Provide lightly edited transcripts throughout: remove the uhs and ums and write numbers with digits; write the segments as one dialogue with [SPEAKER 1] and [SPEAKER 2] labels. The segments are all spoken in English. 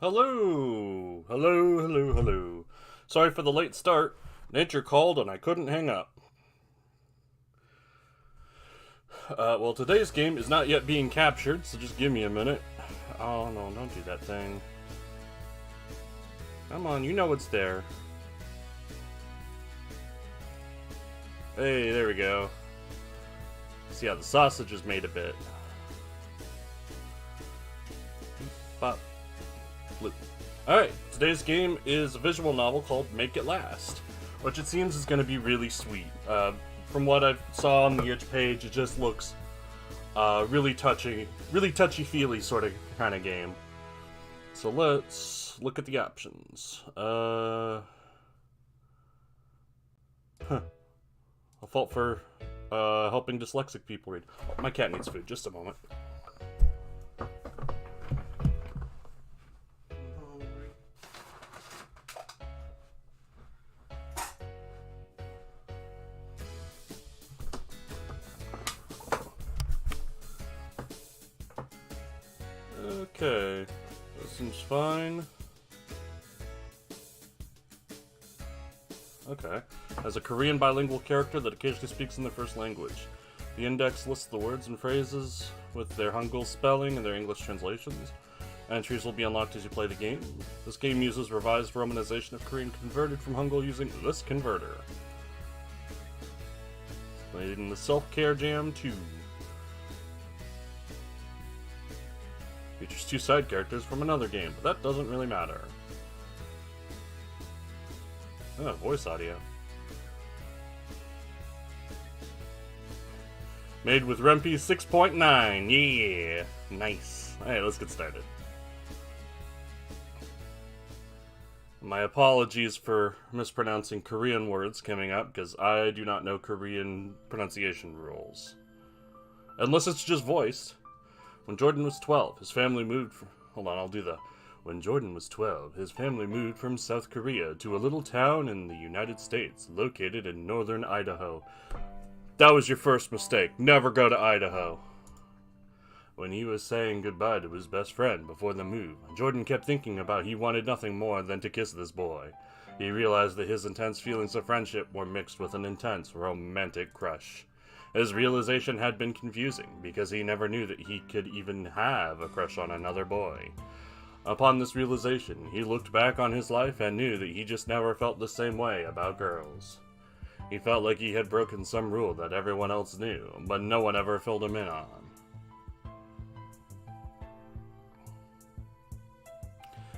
[SPEAKER 1] Hello! Hello, hello, hello. Sorry for the late start. Nature called and I couldn't hang up. Well, today's game is not yet being captured, so just give me a minute. Oh no, don't do that thing. Come on, you know it's there. Hey, there we go. See how the sausage is made a bit. Bop. Bloop. Alright, today's game is a visual novel called Make It Last, which it seems is going to be really sweet. From what I saw on the itch page, it just looks really touchy-feely sort of kind of game. So let's look at the options. A fault for helping dyslexic people read. Oh, my cat needs food. Just a moment. Okay, that seems fine. Okay. As a Korean bilingual character that occasionally speaks in their first language. The index lists the words and phrases with their Hangul spelling and their English translations. Entries will be unlocked as you play the game. This game uses revised romanization of Korean converted from Hangul using this converter. Played in the Self-Care Jam 2. Features two side characters from another game, but that doesn't really matter. Oh, voice audio. Made with Rempe 6.9. Yeah. Nice. Alright, let's get started. My apologies for mispronouncing Korean words coming up, because I do not know Korean pronunciation rules. Unless it's just voiced. When Jordan was 12, his family moved from... Hold on, I'll do the... When Jordan was 12, his family moved from South Korea to a little town in the United States, located in northern Idaho. That was your first mistake. Never go to Idaho. When he was saying goodbye to his best friend before the move, Jordan kept thinking about he wanted nothing more than to kiss this boy. He realized that his intense feelings of friendship were mixed with an intense romantic crush. His realization had been confusing, because he never knew that he could even have a crush on another boy. Upon this realization, he looked back on his life and knew that he just never felt the same way about girls. He felt like he had broken some rule that everyone else knew, but no one ever filled him in on.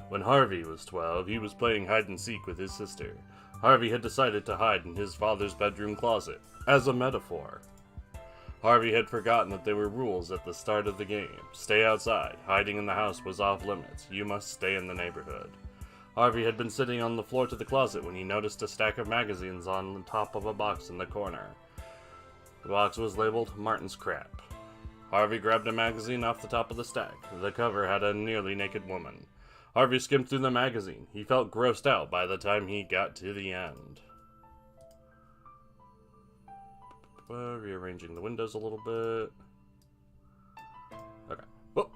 [SPEAKER 1] When Harvey was 12, he was playing hide-and-seek with his sister. Harvey had decided to hide in his father's bedroom closet, as a metaphor. Harvey had forgotten that there were rules at the start of the game. Stay outside. Hiding in the house was off limits. You must stay in the neighborhood. Harvey had been sitting on the floor to the closet when he noticed a stack of magazines on the top of a box in the corner. The box was labeled Martin's Crap. Harvey grabbed a magazine off the top of the stack. The cover had a nearly naked woman. Harvey skimmed through the magazine. He felt grossed out by the time he got to the end. Rearranging the windows a little bit. Okay.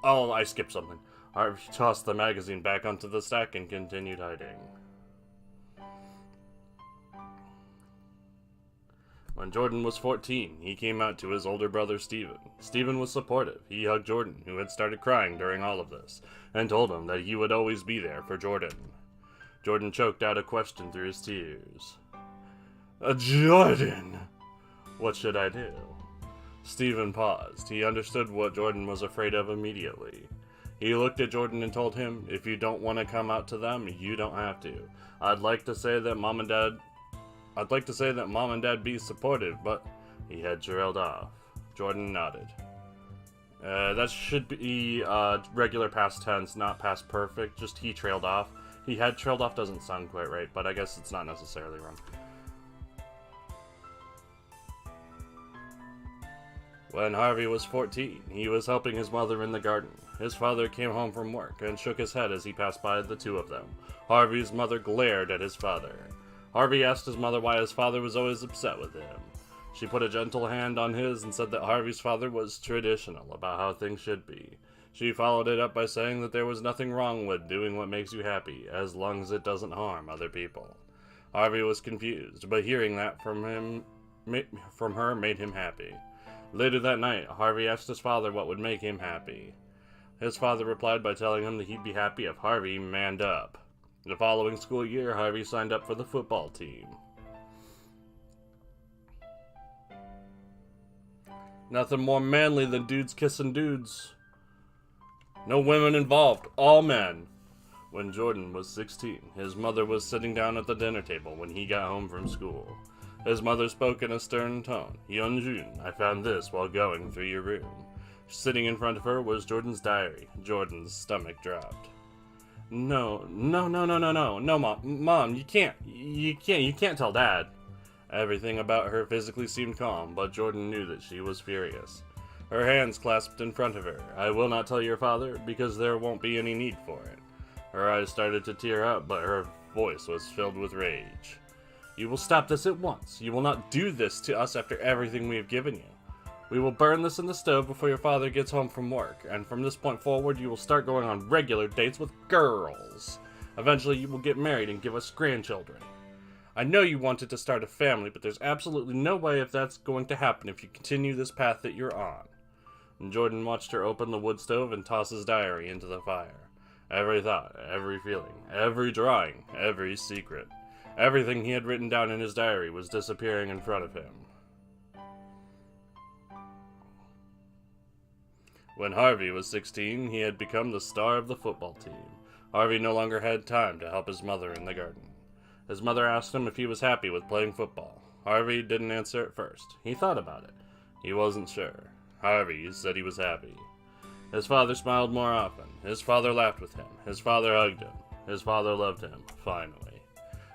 [SPEAKER 1] Oh, I skipped something. Harvey tossed the magazine back onto the stack and continued hiding. When Jordan was 14, he came out to his older brother Steven. Steven was supportive. He hugged Jordan, who had started crying during all of this, and told him that he would always be there for Jordan. Jordan choked out a question through his tears. Jordan! What should I do? Steven paused. He understood what Jordan was afraid of immediately. He looked at Jordan and told him, if you don't want to come out to them, you don't have to. I'd like to say that mom and dad be supportive, but he had trailed off. Jordan nodded. That should be regular past tense, not past perfect, just he trailed off. He had trailed off doesn't sound quite right, but I guess it's not necessarily wrong. When Harvey was 14, he was helping his mother in the garden. His father came home from work and shook his head as he passed by the two of them. Harvey's mother glared at his father. Harvey asked his mother why his father was always upset with him. She put a gentle hand on his and said that Harvey's father was traditional about how things should be. She followed it up by saying that there was nothing wrong with doing what makes you happy, as long as it doesn't harm other people. Harvey was confused, but hearing that from her made him happy. Later that night, Harvey asked his father what would make him happy. His father replied by telling him that he'd be happy if Harvey manned up. The following school year, Harvey signed up for the football team. Nothing more manly than dudes kissing dudes. No women involved, all men. When Jordan was 16, his mother was sitting down at the dinner table when he got home from school. His mother spoke in a stern tone. Yeonjun, I found this while going through your room. Sitting in front of her was Jordan's diary. Jordan's stomach dropped. No, Mom, you can't tell Dad. Everything about her physically seemed calm, but Jordan knew that she was furious. Her hands clasped in front of her. I will not tell your father, because there won't be any need for it. Her eyes started to tear up, but her voice was filled with rage. You will stop this at once. You will not do this to us after everything we have given you. We will burn this in the stove before your father gets home from work, and from this point forward you will start going on regular dates with girls. Eventually you will get married and give us grandchildren. I know you wanted to start a family, but there's absolutely no way if that's going to happen if you continue this path that you're on. And Jordan watched her open the wood stove and toss his diary into the fire. Every thought, every feeling, every drawing, every secret. Everything he had written down in his diary was disappearing in front of him. When Harvey was 16, he had become the star of the football team. Harvey no longer had time to help his mother in the garden. His mother asked him if he was happy with playing football. Harvey didn't answer at first. He thought about it. He wasn't sure. Harvey said he was happy. His father smiled more often. His father laughed with him. His father hugged him. His father loved him, finally.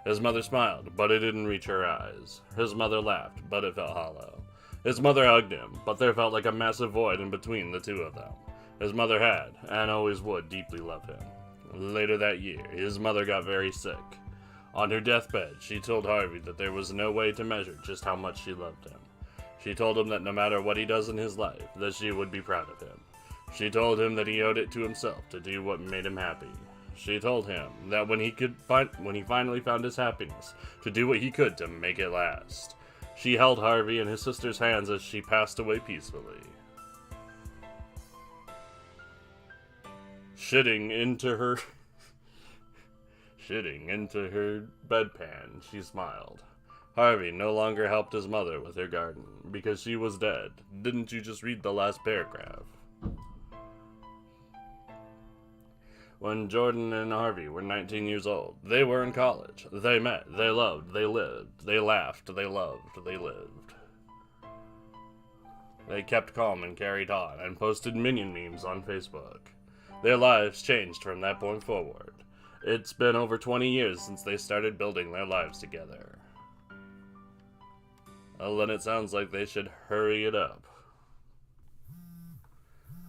[SPEAKER 1] His mother smiled, but it didn't reach her eyes. His mother laughed, but it felt hollow. His mother hugged him, but there felt like a massive void in between the two of them. His mother had, and always would, deeply love him. Later that year, his mother got very sick. On her deathbed, she told Harvey that there was no way to measure just how much she loved him. She told him that no matter what he does in his life, that she would be proud of him. She told him that he owed it to himself to do what made him happy. She told him that when he finally found his happiness, to do what he could to make it last. She held Harvey in his sister's hands as she passed away peacefully. Shitting into her bedpan, she smiled. Harvey no longer helped his mother with her garden, because she was dead. Didn't you just read the last paragraph? When Jordan and Harvey were 19 years old, they were in college. They met, they loved, they lived, they laughed, they loved, they lived. They kept calm and carried on, and posted minion memes on Facebook. Their lives changed from that point forward. It's been over 20 years since they started building their lives together. Well, then it sounds like they should hurry it up.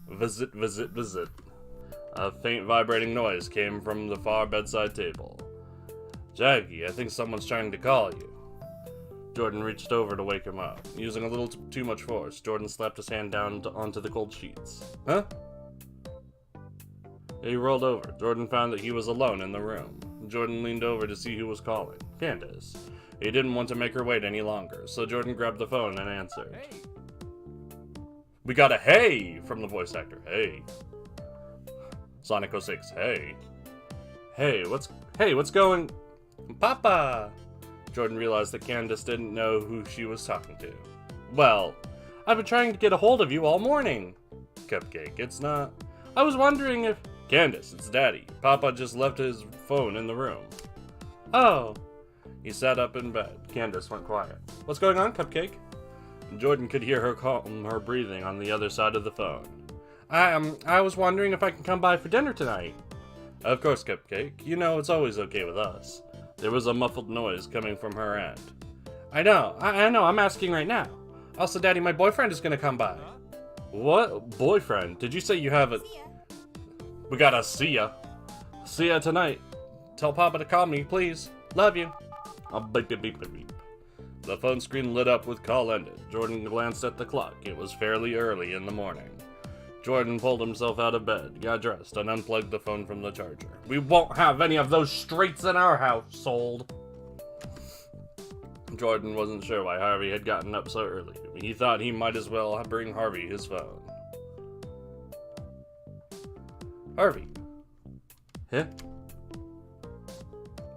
[SPEAKER 1] Visit, visit, visit. A faint vibrating noise came from the far bedside table. Jackie, I think someone's trying to call you. Jordan reached over to wake him up. Using a little too much force, Jordan slapped his hand down onto the cold sheets. Huh? He rolled over. Jordan found that he was alone in the room. Jordan leaned over to see who was calling. Candace. He didn't want to make her wait any longer, so Jordan grabbed the phone and answered. Hey. We got a hey from the voice actor. Hey. Sonic 06, hey. Hey, what's going... Papa! Jordan realized that Candace didn't know who she was talking to. Well, I've been trying to get a hold of you all morning. Cupcake, it's not... I was wondering if... Candace, it's Daddy. Papa just left his phone in the room. Oh. He sat up in bed. Candace went quiet. What's going on, Cupcake? Jordan could hear her breathing on the other side of the phone. I was wondering if I can come by for dinner tonight. Of course, Cupcake. You know it's always okay with us. There was a muffled noise coming from her end. I know, I'm asking right now. Also, Daddy, my boyfriend is gonna come by. What? Boyfriend? Did you say you have a... We gotta see ya. See ya tonight. Tell Papa to call me, please. Love you. Beep, beep, beep, beep, beep. The phone screen lit up with call ended. Jordan glanced at the clock. It was fairly early in the morning. Jordan pulled himself out of bed, got dressed, and unplugged the phone from the charger. We won't have any of those streets in our household. Jordan wasn't sure why Harvey had gotten up so early. He thought he might as well bring Harvey his phone. Harvey. Huh?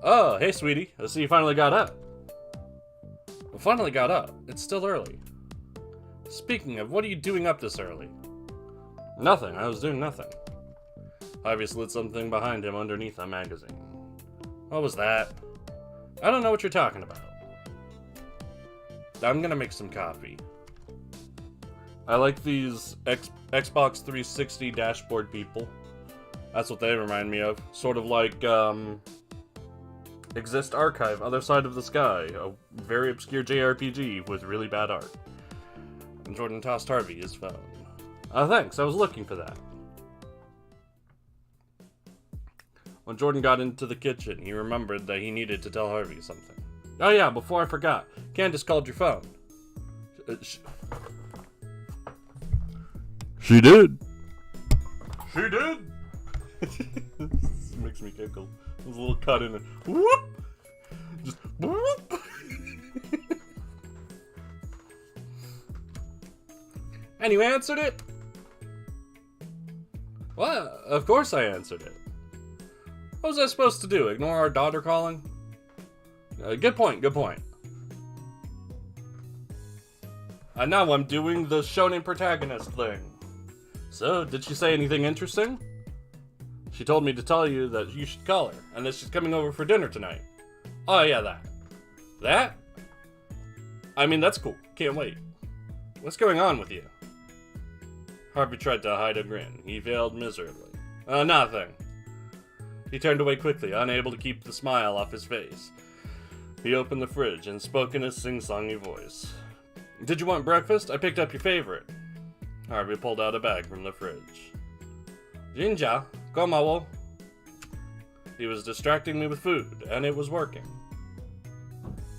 [SPEAKER 1] Oh, hey, sweetie. I see you finally got up. I finally got up. It's still early. Speaking of, what are you doing up this early? Nothing. I was doing nothing. Harvey slid something behind him underneath a magazine. What was that? I don't know what you're talking about. I'm gonna make some coffee. I like these Xbox 360 dashboard people. That's what they remind me of. Sort of like, Exist Archive, Other Side of the Sky, a very obscure JRPG with really bad art. And Jordan tossed Harvey his phone. Thanks, I was looking for that. When Jordan got into the kitchen, he remembered that he needed to tell Harvey something. Oh yeah, before I forgot, Candace called your phone. She did. She did? This makes me giggle. There's a little cut in it. Whoop! Just whoop! And you answered it? Well, of course I answered it. What was I supposed to do? Ignore our daughter calling? Good point, good point. And now I'm doing the shonen protagonist thing. So, did she say anything interesting? She told me to tell you that you should call her, and that she's coming over for dinner tonight. Oh yeah, that. That? I mean, that's cool. Can't wait. What's going on with you? Harvey tried to hide a grin. He failed miserably. Nothing. He turned away quickly, unable to keep the smile off his face. He opened the fridge and spoke in a sing-songy voice. Did you want breakfast? I picked up your favorite. Harvey pulled out a bag from the fridge. Jinja, komawo. He was distracting me with food, and it was working.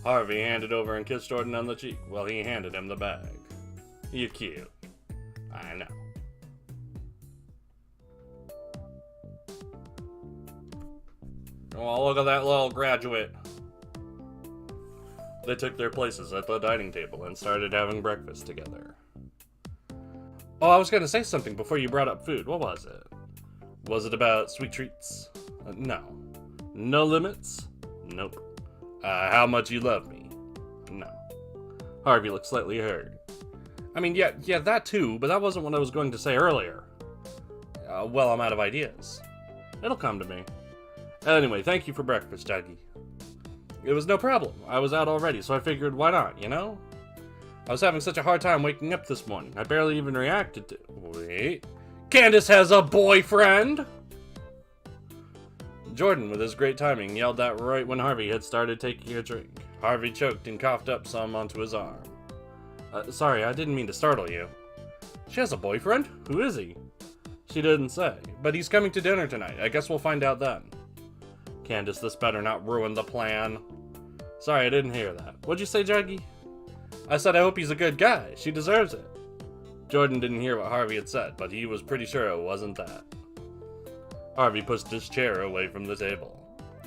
[SPEAKER 1] Harvey handed over and kissed Jordan on the cheek while he handed him the bag. You're cute. I know. Oh, look at that little graduate. They took their places at the dining table and started having breakfast together. Oh, I was going to say something before you brought up food. What was it? Was it about sweet treats? No. No limits? Nope. How much you love me? No. Harvey looked slightly hurt. I mean, yeah, that too, but that wasn't what I was going to say earlier. Well, I'm out of ideas. It'll come to me. Anyway, thank you for breakfast, Jackie. It was no problem. I was out already, so I figured why not, you know? I was having such a hard time waking up this morning. I barely even reacted to... Wait. Candace has a boyfriend! Jordan, with his great timing, yelled that right when Harvey had started taking a drink. Harvey choked and coughed up some onto his arm. Sorry, I didn't mean to startle you. She has a boyfriend? Who is he? She didn't say, but he's coming to dinner tonight. I guess we'll find out then. Candace, this better not ruin the plan. Sorry, I didn't hear that. What'd you say, Juggy? I said I hope he's a good guy. She deserves it. Jordan didn't hear what Harvey had said, but he was pretty sure it wasn't that. Harvey pushed his chair away from the table.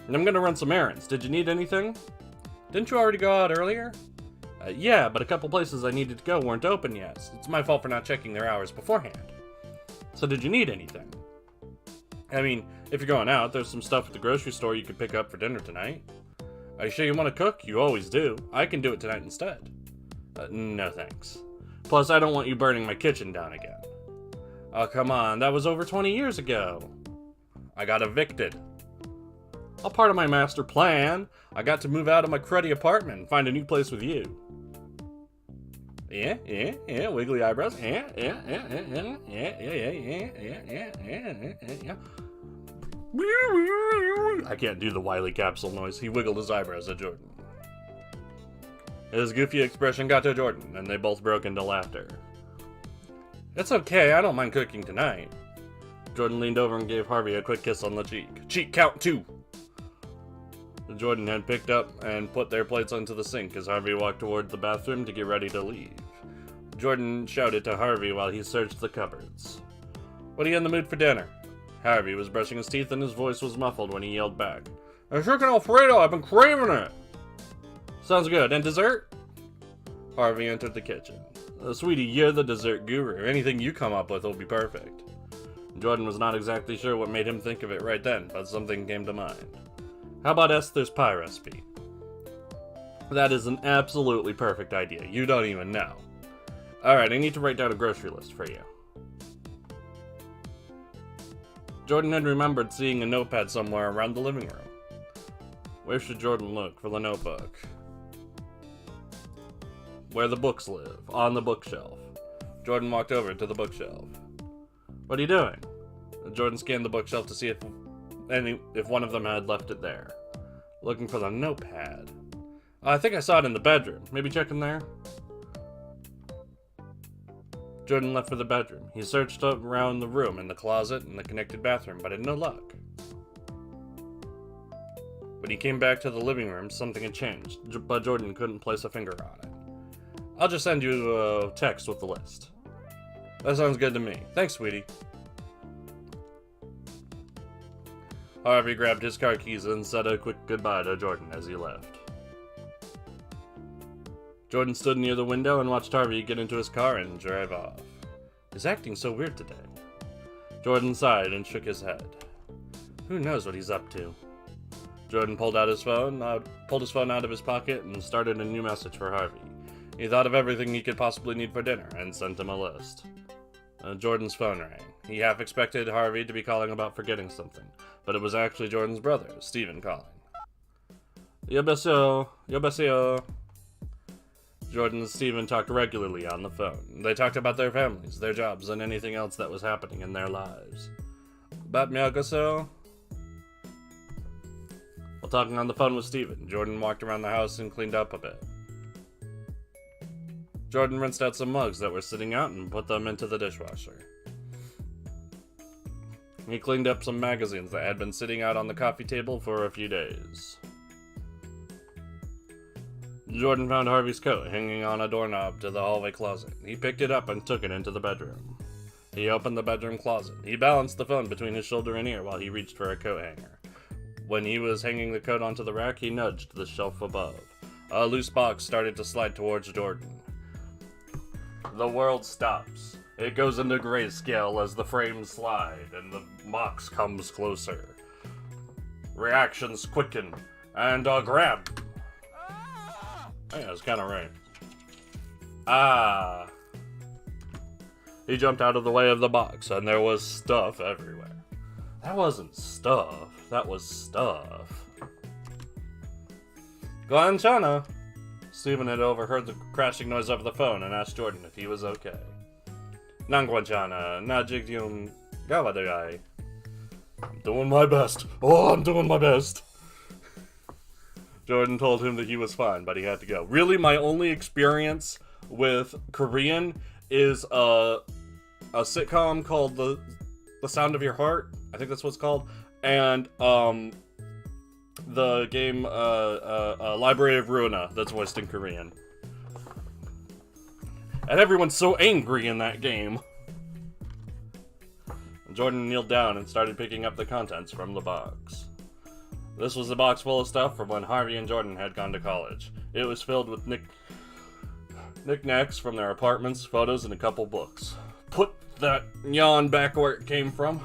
[SPEAKER 1] I'm gonna run some errands. Did you need anything? Didn't you already go out earlier? Yeah, but a couple places I needed to go weren't open yet. It's my fault for not checking their hours beforehand. So did you need anything? I mean, if you're going out, there's some stuff at the grocery store you could pick up for dinner tonight. Are you sure you want to cook? You always do. I can do it tonight instead. No thanks. Plus, I don't want you burning my kitchen down again. Oh, come on. That was over 20 years ago. I got evicted. All part of my master plan. I got to move out of my cruddy apartment and find a new place with you. Yeah, wiggly eyebrows. Yeah. I can't do the Wily capsule noise. He wiggled his eyebrows at Jordan. His goofy expression got to Jordan, and they both broke into laughter. It's okay, I don't mind cooking tonight. Jordan leaned over and gave Harvey a quick kiss on the cheek. Cheek count 2! Jordan had picked up and put their plates onto the sink as Harvey walked toward the bathroom to get ready to leave. Jordan shouted to Harvey while he searched the cupboards. What are you in the mood for dinner? Harvey was brushing his teeth and his voice was muffled when he yelled back. A chicken Alfredo, I've been craving it! Sounds good. And dessert? Harvey entered the kitchen. Sweetie, you're the dessert guru. Anything you come up with will be perfect. Jordan was not exactly sure what made him think of it right then, but something came to mind. How about Esther's pie recipe? That is an absolutely perfect idea. You don't even know. Alright, I need to write down a grocery list for you. Jordan had remembered seeing a notepad somewhere around the living room. Where should Jordan look for the notebook? Where the books live, on the bookshelf. Jordan walked over to the bookshelf. What are you doing? Jordan scanned the bookshelf to see if one of them had left it there. Looking for the notepad. I think I saw it in the bedroom. Maybe check in there? Jordan left for the bedroom. He searched around the room, in the closet, and the connected bathroom, but had no luck. When he came back to the living room, something had changed, but Jordan couldn't place a finger on it. I'll just send you a text with the list. That sounds good to me. Thanks, sweetie. Harvey grabbed his car keys and said a quick goodbye to Jordan as he left. Jordan stood near the window and watched Harvey get into his car and drive off. He's acting so weird today. Jordan sighed and shook his head. Who knows what he's up to? Jordan pulled his phone out of his pocket and started a new message for Harvey. He thought of everything he could possibly need for dinner and sent him a list. Jordan's phone rang. He half expected Harvey to be calling about forgetting something, but it was actually Jordan's brother, Steven, calling. Yobeseo. Jordan and Steven talked regularly on the phone. They talked about their families, their jobs, and anything else that was happening in their lives. Bat Miyagoso? While talking on the phone with Steven, Jordan walked around the house and cleaned up a bit. Jordan rinsed out some mugs that were sitting out and put them into the dishwasher. He cleaned up some magazines that had been sitting out on the coffee table for a few days. Jordan found Harvey's coat hanging on a doorknob to the hallway closet. He picked it up and took it into the bedroom. He opened the bedroom closet. He balanced the phone between his shoulder and ear while he reached for a coat hanger. When he was hanging the coat onto the rack, he nudged the shelf above. A loose box started to slide towards Jordan. The world stops. It goes into grayscale as the frames slide and the box comes closer. Reactions quicken and grab. Yeah, it's kind of right. He jumped out of the way of the box, and there was stuff everywhere. That wasn't stuff. That was stuff. Guanchana! Steven had overheard the crashing noise over the phone and asked Jordan if he was okay. Nangwanchana, Najigyum Gawadai. I'm doing my best. Oh, I'm doing my best. Jordan told him that he was fine, but he had to go. Really, my only experience with Korean is a sitcom called The Sound of Your Heart. I think that's what it's called. And the game Library of Ruina that's voiced in Korean. And everyone's so angry in that game. Jordan kneeled down and started picking up the contents from the box. This was a box full of stuff from when Harvey and Jordan had gone to college. It was filled with knickknacks from their apartments, photos, and a couple books. Put that yawn back where it came from.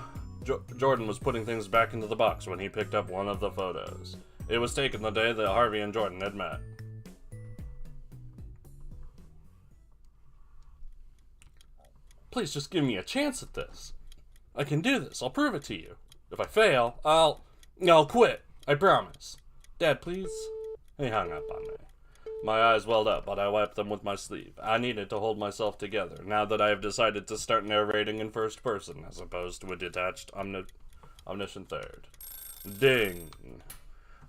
[SPEAKER 1] Jordan was putting things back into the box when he picked up one of the photos. It was taken the day that Harvey and Jordan had met. Please just give me a chance at this. I can do this. I'll prove it to you. If I fail, I'll quit. I promise. Dad, please? He hung up on me. My eyes welled up, but I wiped them with my sleeve. I needed to hold myself together, now that I have decided to start narrating in first person, as opposed to a detached, omniscient third. Ding!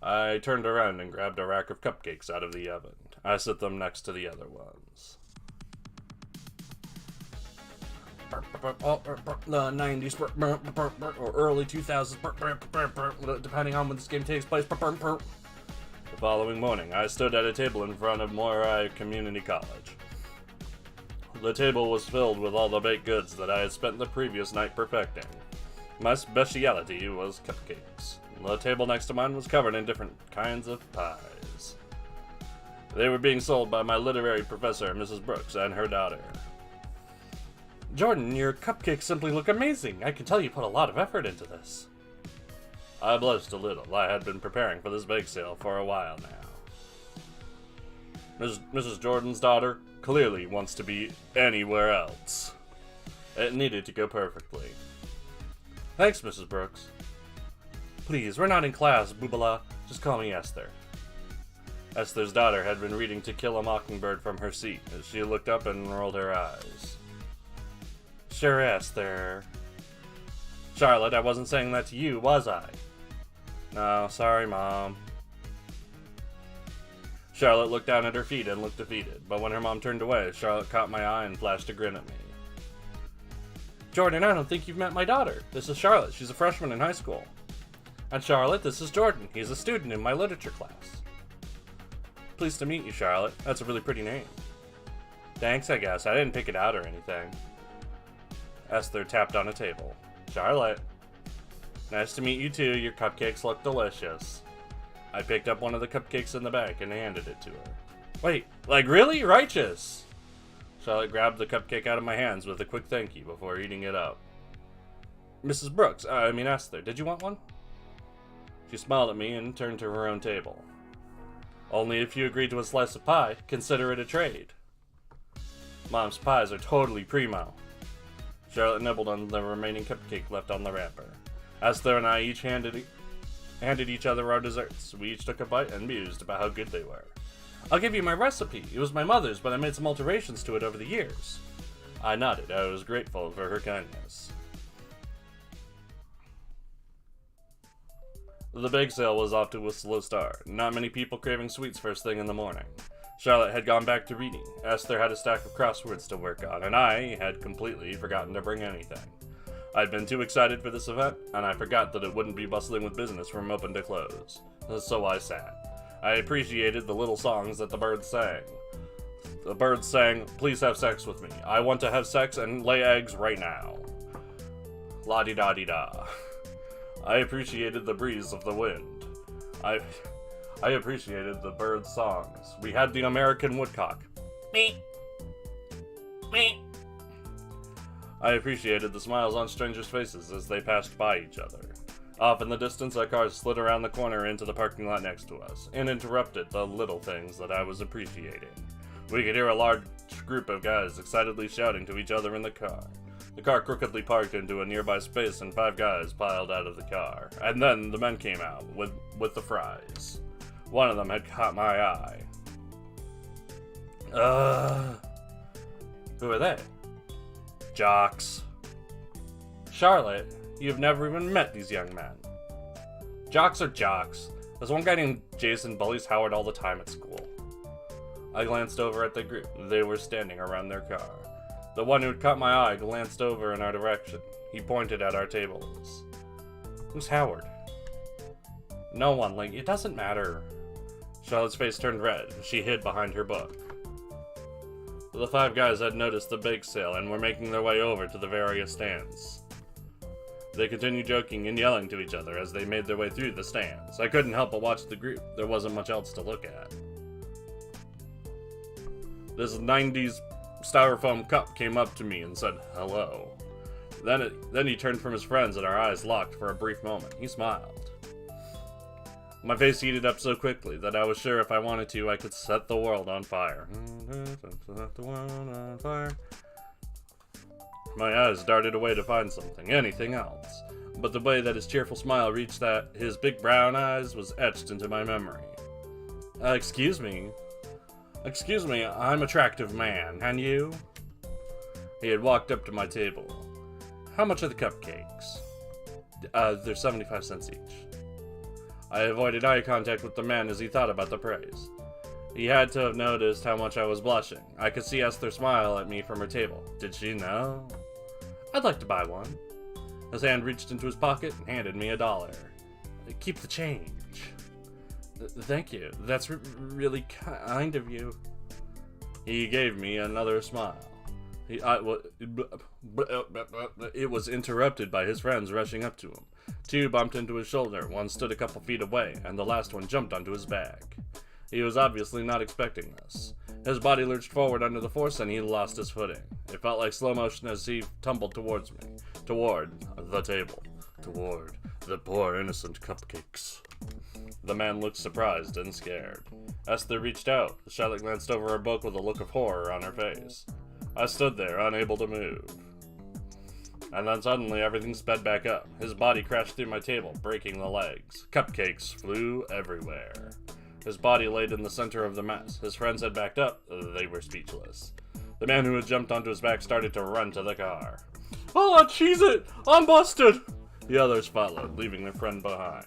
[SPEAKER 1] I turned around and grabbed a rack of cupcakes out of the oven. I set them next to the other ones. The 90s or early 2000s, depending on when this game takes place. The following morning, I stood at a table in front of Morai Community College. The table was filled with all the baked goods that I had spent the previous night perfecting. My speciality was cupcakes. The table next to mine was covered in different kinds of pies. They were being sold by my literary professor, Mrs. Brooks, and her daughter. Jordan, your cupcakes simply look amazing. I can tell you put a lot of effort into this. I blushed a little. I had been preparing for this bake sale for a while now. Mrs. Jordan's daughter clearly wants to be anywhere else. It needed to go perfectly. Thanks, Mrs. Brooks. Please, we're not in class, Boobala. Just call me Esther. Esther's daughter had been reading To Kill a Mockingbird from her seat as she looked up and rolled her eyes. Sure, Esther. Charlotte, I wasn't saying that to you, was I? No, sorry, Mom. Charlotte looked down at her feet and looked defeated, but when her mom turned away, Charlotte caught my eye and flashed a grin at me. Jordan, I don't think you've met my daughter. This is Charlotte. She's a freshman in high school. And Charlotte, this is Jordan. He's a student in my literature class. Pleased to meet you, Charlotte. That's a really pretty name. Thanks, I guess. I didn't pick it out or anything. Esther tapped on a table. Charlotte. Nice to meet you too. Your cupcakes look delicious. I picked up one of the cupcakes in the bag and handed it to her. Wait, like really? Righteous! Charlotte grabbed the cupcake out of my hands with a quick thank you before eating it up. Mrs. Brooks, Esther, did you want one? She smiled at me and turned to her own table. Only if you agree to a slice of pie, consider it a trade. Mom's pies are totally primo. Charlotte nibbled on the remaining cupcake left on the wrapper. Esther and I each handed each other our desserts. We each took a bite and mused about how good they were. I'll give you my recipe. It was my mother's, but I made some alterations to it over the years. I nodded. I was grateful for her kindness. The bake sale was off to a slow start. Not many people craving sweets first thing in the morning. Charlotte had gone back to reading. Esther had a stack of crosswords to work on, and I had completely forgotten to bring anything. I'd been too excited for this event, and I forgot that it wouldn't be bustling with business from open to close. So I sat. I appreciated the little songs that the birds sang. The birds sang, "Please have sex with me. I want to have sex and lay eggs right now." La-di-da-di-da. I appreciated the breeze of the wind. I appreciated the birds' songs. We had the American woodcock. Meep. Meep. I appreciated the smiles on strangers' faces as they passed by each other. Off in the distance, our cars slid around the corner into the parking lot next to us, and interrupted the little things that I was appreciating. We could hear a large group of guys excitedly shouting to each other in the car. The car crookedly parked into a nearby space, and 5 guys piled out of the car. And then the men came out, with the fries. One of them had caught my eye. Who are they? Jocks. Charlotte, you've never even met these young men. Jocks are jocks. There's one guy named Jason bullies Howard all the time at school. I glanced over at the group. They were standing around their car. The one who'd caught my eye glanced over in our direction. He pointed at our tables. Who's Howard? No one, like, it doesn't matter. Charlotte's face turned red. She hid behind her book. The 5 guys had noticed the bake sale and were making their way over to the various stands. They continued joking and yelling to each other as they made their way through the stands. I couldn't help but watch the group. There wasn't much else to look at. This 90s styrofoam cup came up to me and said, hello. Then he turned from his friends and our eyes locked for a brief moment. He smiled. My face heated up so quickly that I was sure if I wanted to, I could set the world on fire. Set the world on fire. My eyes darted away to find something, anything else. But the way that his cheerful smile reached his big brown eyes was etched into my memory. Excuse me, I'm an attractive man, and you? He had walked up to my table. How much are the cupcakes? They're 75 cents each. I avoided eye contact with the man as he thought about the price. He had to have noticed how much I was blushing. I could see Esther smile at me from her table. Did she know? I'd like to buy one. His hand reached into his pocket and handed me $1. Keep the change. Thank you. That's really kind of you. He gave me another smile. It was interrupted by his friends rushing up to him. Two bumped into his shoulder, one stood a couple feet away, and the last one jumped onto his back. He was obviously not expecting this. His body lurched forward under the force and he lost his footing. It felt like slow motion as he tumbled towards me, toward the table, toward the poor innocent cupcakes. The man looked surprised and scared. Esther reached out. Charlotte glanced over her book with a look of horror on her face. I stood there, unable to move. And then suddenly everything sped back up. His body crashed through my table, breaking the legs. Cupcakes flew everywhere. His body laid in the center of the mess. His friends had backed up. They were speechless. The man who had jumped onto his back started to run to the car. "Oh, cheese it! I'm busted!" The others followed, leaving their friend behind.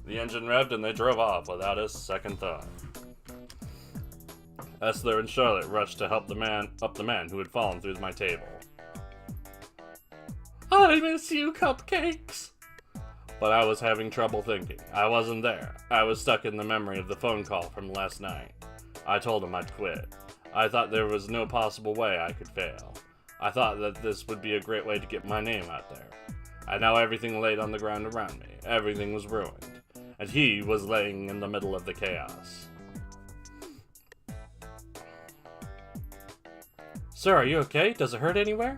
[SPEAKER 1] The engine revved and they drove off without a second thought. Esther and Charlotte rushed to help the man who had fallen through my table. "I miss you, cupcakes!" But I was having trouble thinking. I wasn't there. I was stuck in the memory of the phone call from last night. I told him I'd quit. I thought there was no possible way I could fail. I thought that this would be a great way to get my name out there. And now everything laid on the ground around me. Everything was ruined. And he was laying in the middle of the chaos. "Sir, are you okay? Does it hurt anywhere?"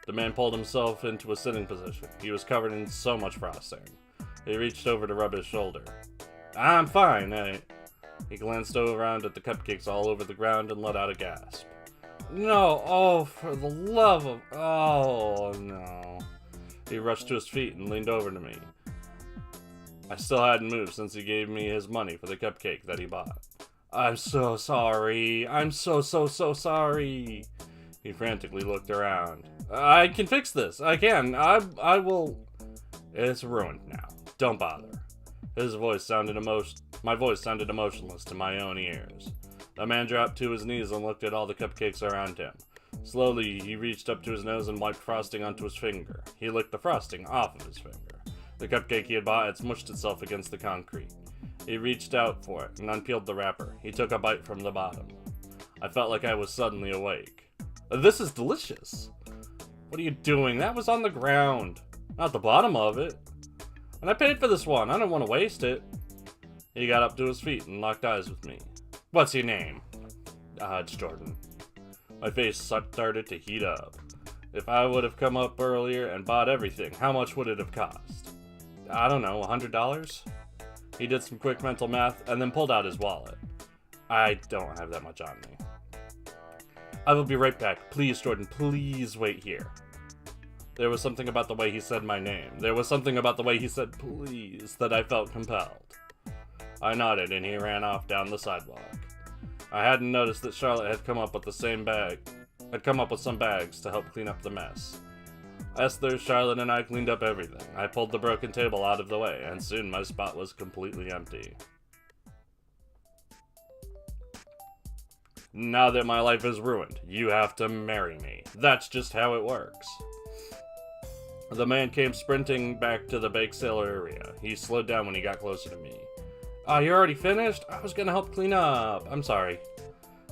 [SPEAKER 1] The man pulled himself into a sitting position. He was covered in so much frosting. He reached over to rub his shoulder. "I'm fine, eh?" He glanced around at the cupcakes all over the ground and let out a gasp. "No, oh, for the love of... oh, no." He rushed to his feet and leaned over to me. I still hadn't moved since he gave me his money for the cupcake that he bought. "I'm so sorry. I'm so sorry." He frantically looked around. "I can fix this. I can. I will." "It's ruined now. Don't bother." My voice sounded emotionless to my own ears. The man dropped to his knees and looked at all the cupcakes around him. Slowly, he reached up to his nose and wiped frosting onto his finger. He licked the frosting off of his finger. The cupcake he had bought had smushed itself against the concrete. He reached out for it and unpeeled the wrapper. He took a bite from the bottom. I felt like I was suddenly awake. "This is delicious." "What are you doing? That was on the ground, not the bottom of it. And I paid for this one. I don't want to waste it." He got up to his feet and locked eyes with me. "What's your name?" It's Jordan." My face started to heat up. If I would have come up earlier and bought everything, how much would it have cost? I don't know, $100? He did some quick mental math and then pulled out his wallet. "I don't have that much on me." "I will be right back. Please, Jordan, please wait here." There was something about the way he said my name. There was something about the way he said please that I felt compelled. I nodded and he ran off down the sidewalk. I hadn't noticed that Charlotte had come up with some bags to help clean up the mess. Esther, Charlotte, and I cleaned up everything. I pulled the broken table out of the way, and soon my spot was completely empty. "Now that my life is ruined, you have to marry me. That's just how it works." The man came sprinting back to the bake sale area. He slowed down when he got closer to me. "You already finished? I was gonna help clean up. I'm sorry."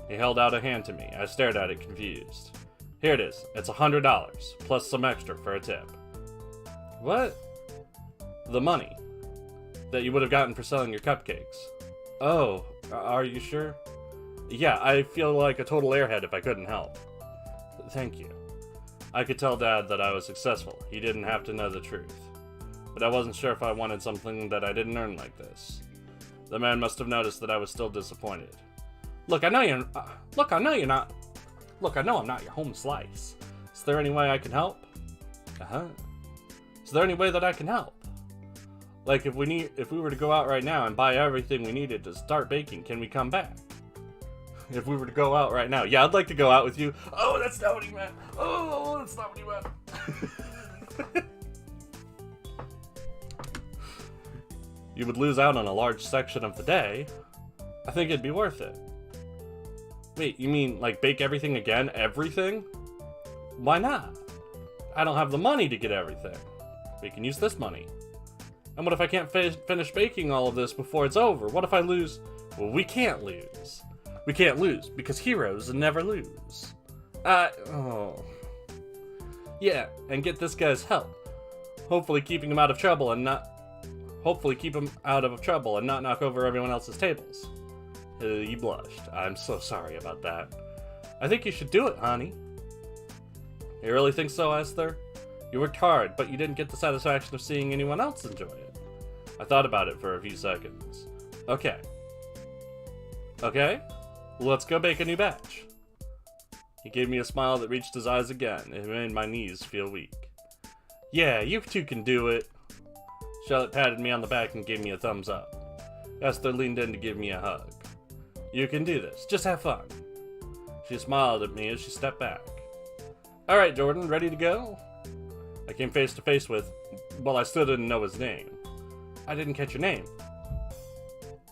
[SPEAKER 1] He held out a hand to me. I stared at it confused. "Here it is. It's $100, plus some extra for a tip." "What?" "The money that you would have gotten for selling your cupcakes." "Oh, are you sure?" "Yeah, I feel like a total airhead if I couldn't help." "Thank you." I could tell Dad that I was successful. He didn't have to know the truth. But I wasn't sure if I wanted something that I didn't earn like this. The man must have noticed that I was still disappointed. Look, I know I'm not your home slice. Is there any way I can help?" "Is there any way that I can help? Like if we were to go out right now and buy everything we needed to start baking, can we come back?" "If we were to go out right now." "Yeah, I'd like to go out with you." "Oh, that's not what he meant. Oh, that's not what he meant." "You would lose out on a large section of the day. I think it'd be worth it." "Wait, you mean like bake everything again? Everything?" "Why not? I don't have the money to get everything. We can use this money. And what if I can't finish baking all of this before it's over? What if I lose?" "Well, we can't lose. We can't lose because heroes never lose." Oh. Yeah, and get this guy's help. Hopefully keep him out of trouble and not knock over everyone else's tables. He blushed. I'm so sorry about that. I think you should do it, honey. You really think so, Esther? You worked hard, but you didn't get the satisfaction of seeing anyone else enjoy it. I thought about it for a few seconds. Okay. Okay? Let's go bake a new batch. He gave me a smile that reached his eyes again. It made my knees feel weak. Yeah, you two can do it. Charlotte patted me on the back and gave me a thumbs up. Esther leaned in to give me a hug. You can do this. Just have fun. She smiled at me as she stepped back. Alright, Jordan, ready to go? I came face to face with... Well, I still didn't know his name. I didn't catch your name.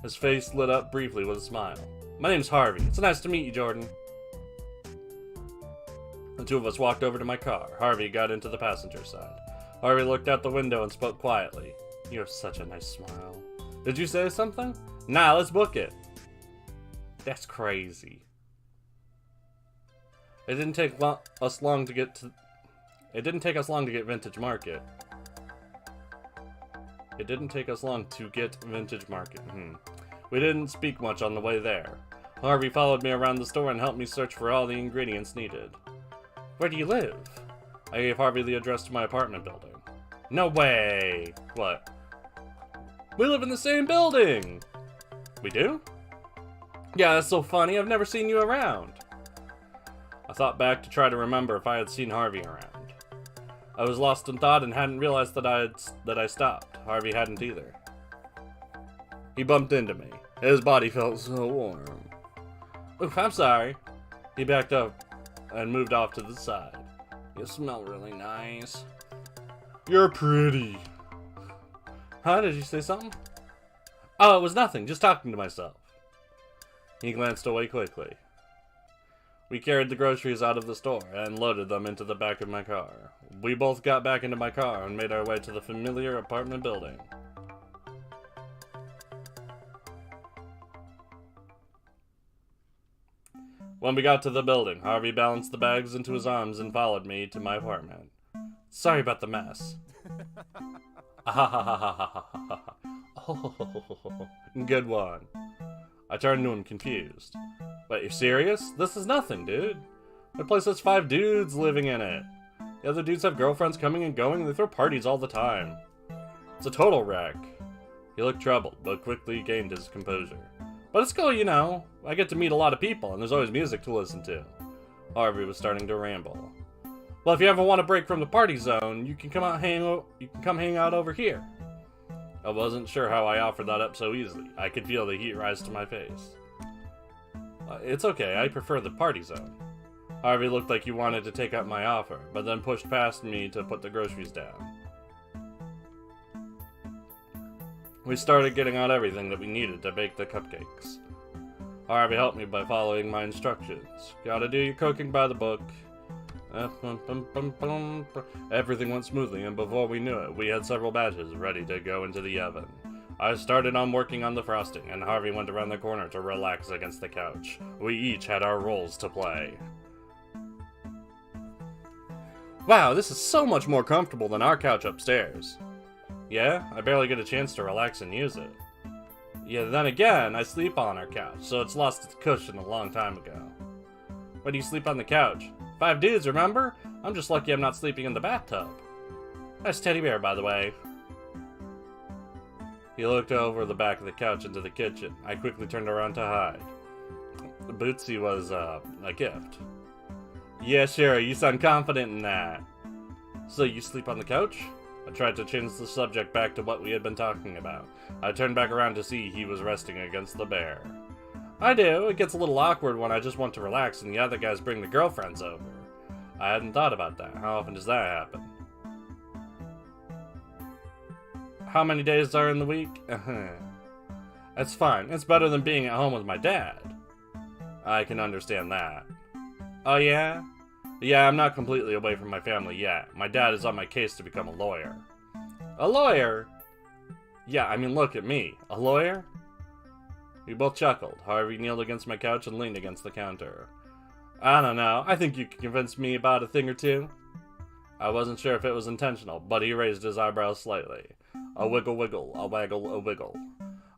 [SPEAKER 1] His face lit up briefly with a smile. My name's Harvey. It's nice to meet you, Jordan. The two of us walked over to my car. Harvey got into the passenger side. Harvey looked out the window and spoke quietly. You have such a nice smile. Did you say something? Nah, let's book it. That's crazy. It didn't take us long to get Vintage Market. It didn't take us long to get Vintage Market. We didn't speak much on the way there. Harvey followed me around the store and helped me search for all the ingredients needed. Where do you live? I gave Harvey the address to my apartment building. No way! What? We live in the same building! We do? Yeah, that's so funny. I've never seen you around. I thought back to try to remember if I had seen Harvey around. I was lost in thought and hadn't realized that I stopped. Harvey hadn't either. He bumped into me. His body felt so warm. Oof, I'm sorry. He backed up and moved off to the side. You smell really nice. You're pretty. Huh? Did you say something? Oh, it was nothing. Just talking to myself. He glanced away quickly. We carried the groceries out of the store and loaded them into the back of my car. We both got back into my car and made our way to the familiar apartment building. When we got to the building, Harvey balanced the bags into his arms and followed me to my apartment. Sorry about the mess. Oh, good one. I turned to him confused. Wait, you're serious? This is nothing, dude. My place has 5 dudes living in it. The other dudes have girlfriends coming and going, and they throw parties all the time. It's a total wreck. He looked troubled, but quickly gained his composure. But it's cool, you know. I get to meet a lot of people, and there's always music to listen to. Harvey was starting to ramble. Well, if you ever want to break from the party zone, you can come hang out over here. I wasn't sure how I offered that up so easily. I could feel the heat rise to my face. It's okay, I prefer the party zone. Harvey looked like he wanted to take up my offer, but then pushed past me to put the groceries down. We started getting out everything that we needed to bake the cupcakes. Harvey helped me by following my instructions. Gotta do your cooking by the book. Everything went smoothly, and before we knew it, we had several batches ready to go into the oven. I started on working on the frosting, and Harvey went around the corner to relax against the couch. We each had our roles to play. Wow, this is so much more comfortable than our couch upstairs. Yeah, I barely get a chance to relax and use it. Yeah, then again, I sleep on our couch, so it's lost its cushion a long time ago. Why do you sleep on the couch? 5 dudes, remember? I'm just lucky I'm not sleeping in the bathtub. Nice teddy bear, by the way. He looked over the back of the couch into the kitchen. I quickly turned around to hide. Bootsy was, a gift. Yeah, sure, you sound confident in that. So you sleep on the couch? I tried to change the subject back to what we had been talking about. I turned back around to see he was resting against the bear. I do. It gets a little awkward when I just want to relax and the other guys bring the girlfriends over. I hadn't thought about that. How often does that happen? How many days are in the week? That's fine. It's better than being at home with my dad. I can understand that. Oh yeah? Yeah, I'm not completely away from my family yet. My dad is on my case to become a lawyer. A lawyer? Yeah, I mean, look at me. A lawyer? We both chuckled. Harvey kneeled against my couch and leaned against the counter. I don't know. I think you can convince me about a thing or two. I wasn't sure if it was intentional, but he raised his eyebrows slightly. A wiggle wiggle, a waggle, a wiggle.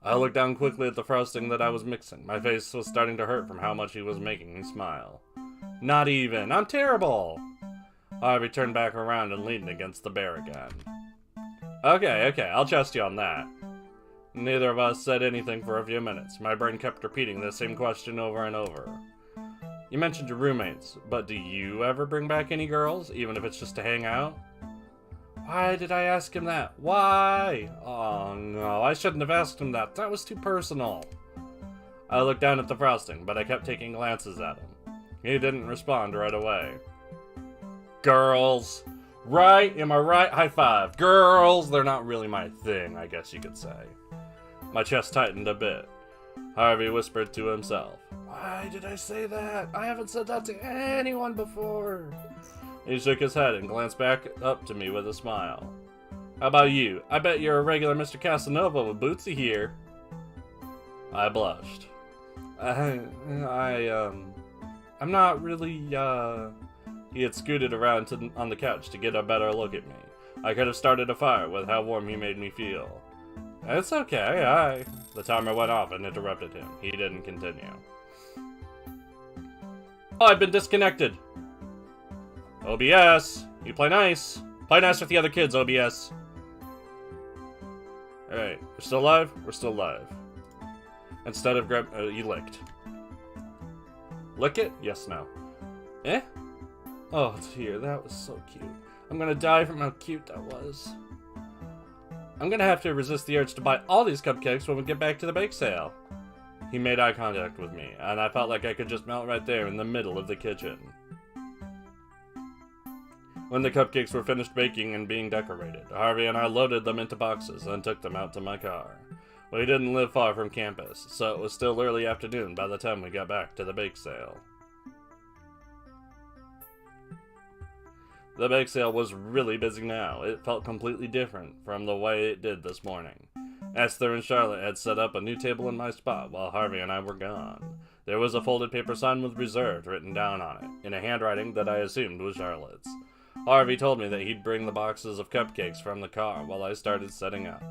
[SPEAKER 1] I looked down quickly at the frosting that I was mixing. My face was starting to hurt from how much he was making me smile. Not even. I'm terrible! Harvey turned back around and leaned against the bear again. Okay, I'll trust you on that. Neither of us said anything for a few minutes. My brain kept repeating the same question over and over. You mentioned your roommates, but do you ever bring back any girls, even if it's just to hang out? Why did I ask him that? Why? Oh no, I shouldn't have asked him that. That was too personal. I looked down at the frosting, but I kept taking glances at him. He didn't respond right away. Girls. Right? Am I right? High five. Girls, they're not really my thing, I guess you could say. My chest tightened a bit. Harvey whispered to himself. Why did I say that? I haven't said that to anyone before. He shook his head and glanced back up to me with a smile. How about you? I bet you're a regular Mr. Casanova with Bootsy here. I blushed. I'm not really, He had scooted around on the couch to get a better look at me. I could have started a fire with how warm he made me feel. It's okay, The timer went off and interrupted him. He didn't continue. Oh, I've been disconnected. OBS, you play nice. Play nice with the other kids, OBS. Alright, we're still live? We're still live. Instead of you licked. Lick it? Yes, no. Eh? Oh dear, that was so cute. I'm gonna die from how cute that was. I'm gonna have to resist the urge to buy all these cupcakes when we get back to the bake sale. He made eye contact with me, and I felt like I could just melt right there in the middle of the kitchen. When the cupcakes were finished baking and being decorated, Harvey and I loaded them into boxes and took them out to my car. We didn't live far from campus, so it was still early afternoon by the time we got back to the bake sale. The bake sale was really busy now. It felt completely different from the way it did this morning. Esther and Charlotte had set up a new table in my spot while Harvey and I were gone. There was a folded paper sign with reserved written down on it, in a handwriting that I assumed was Charlotte's. Harvey told me that he'd bring the boxes of cupcakes from the car while I started setting up,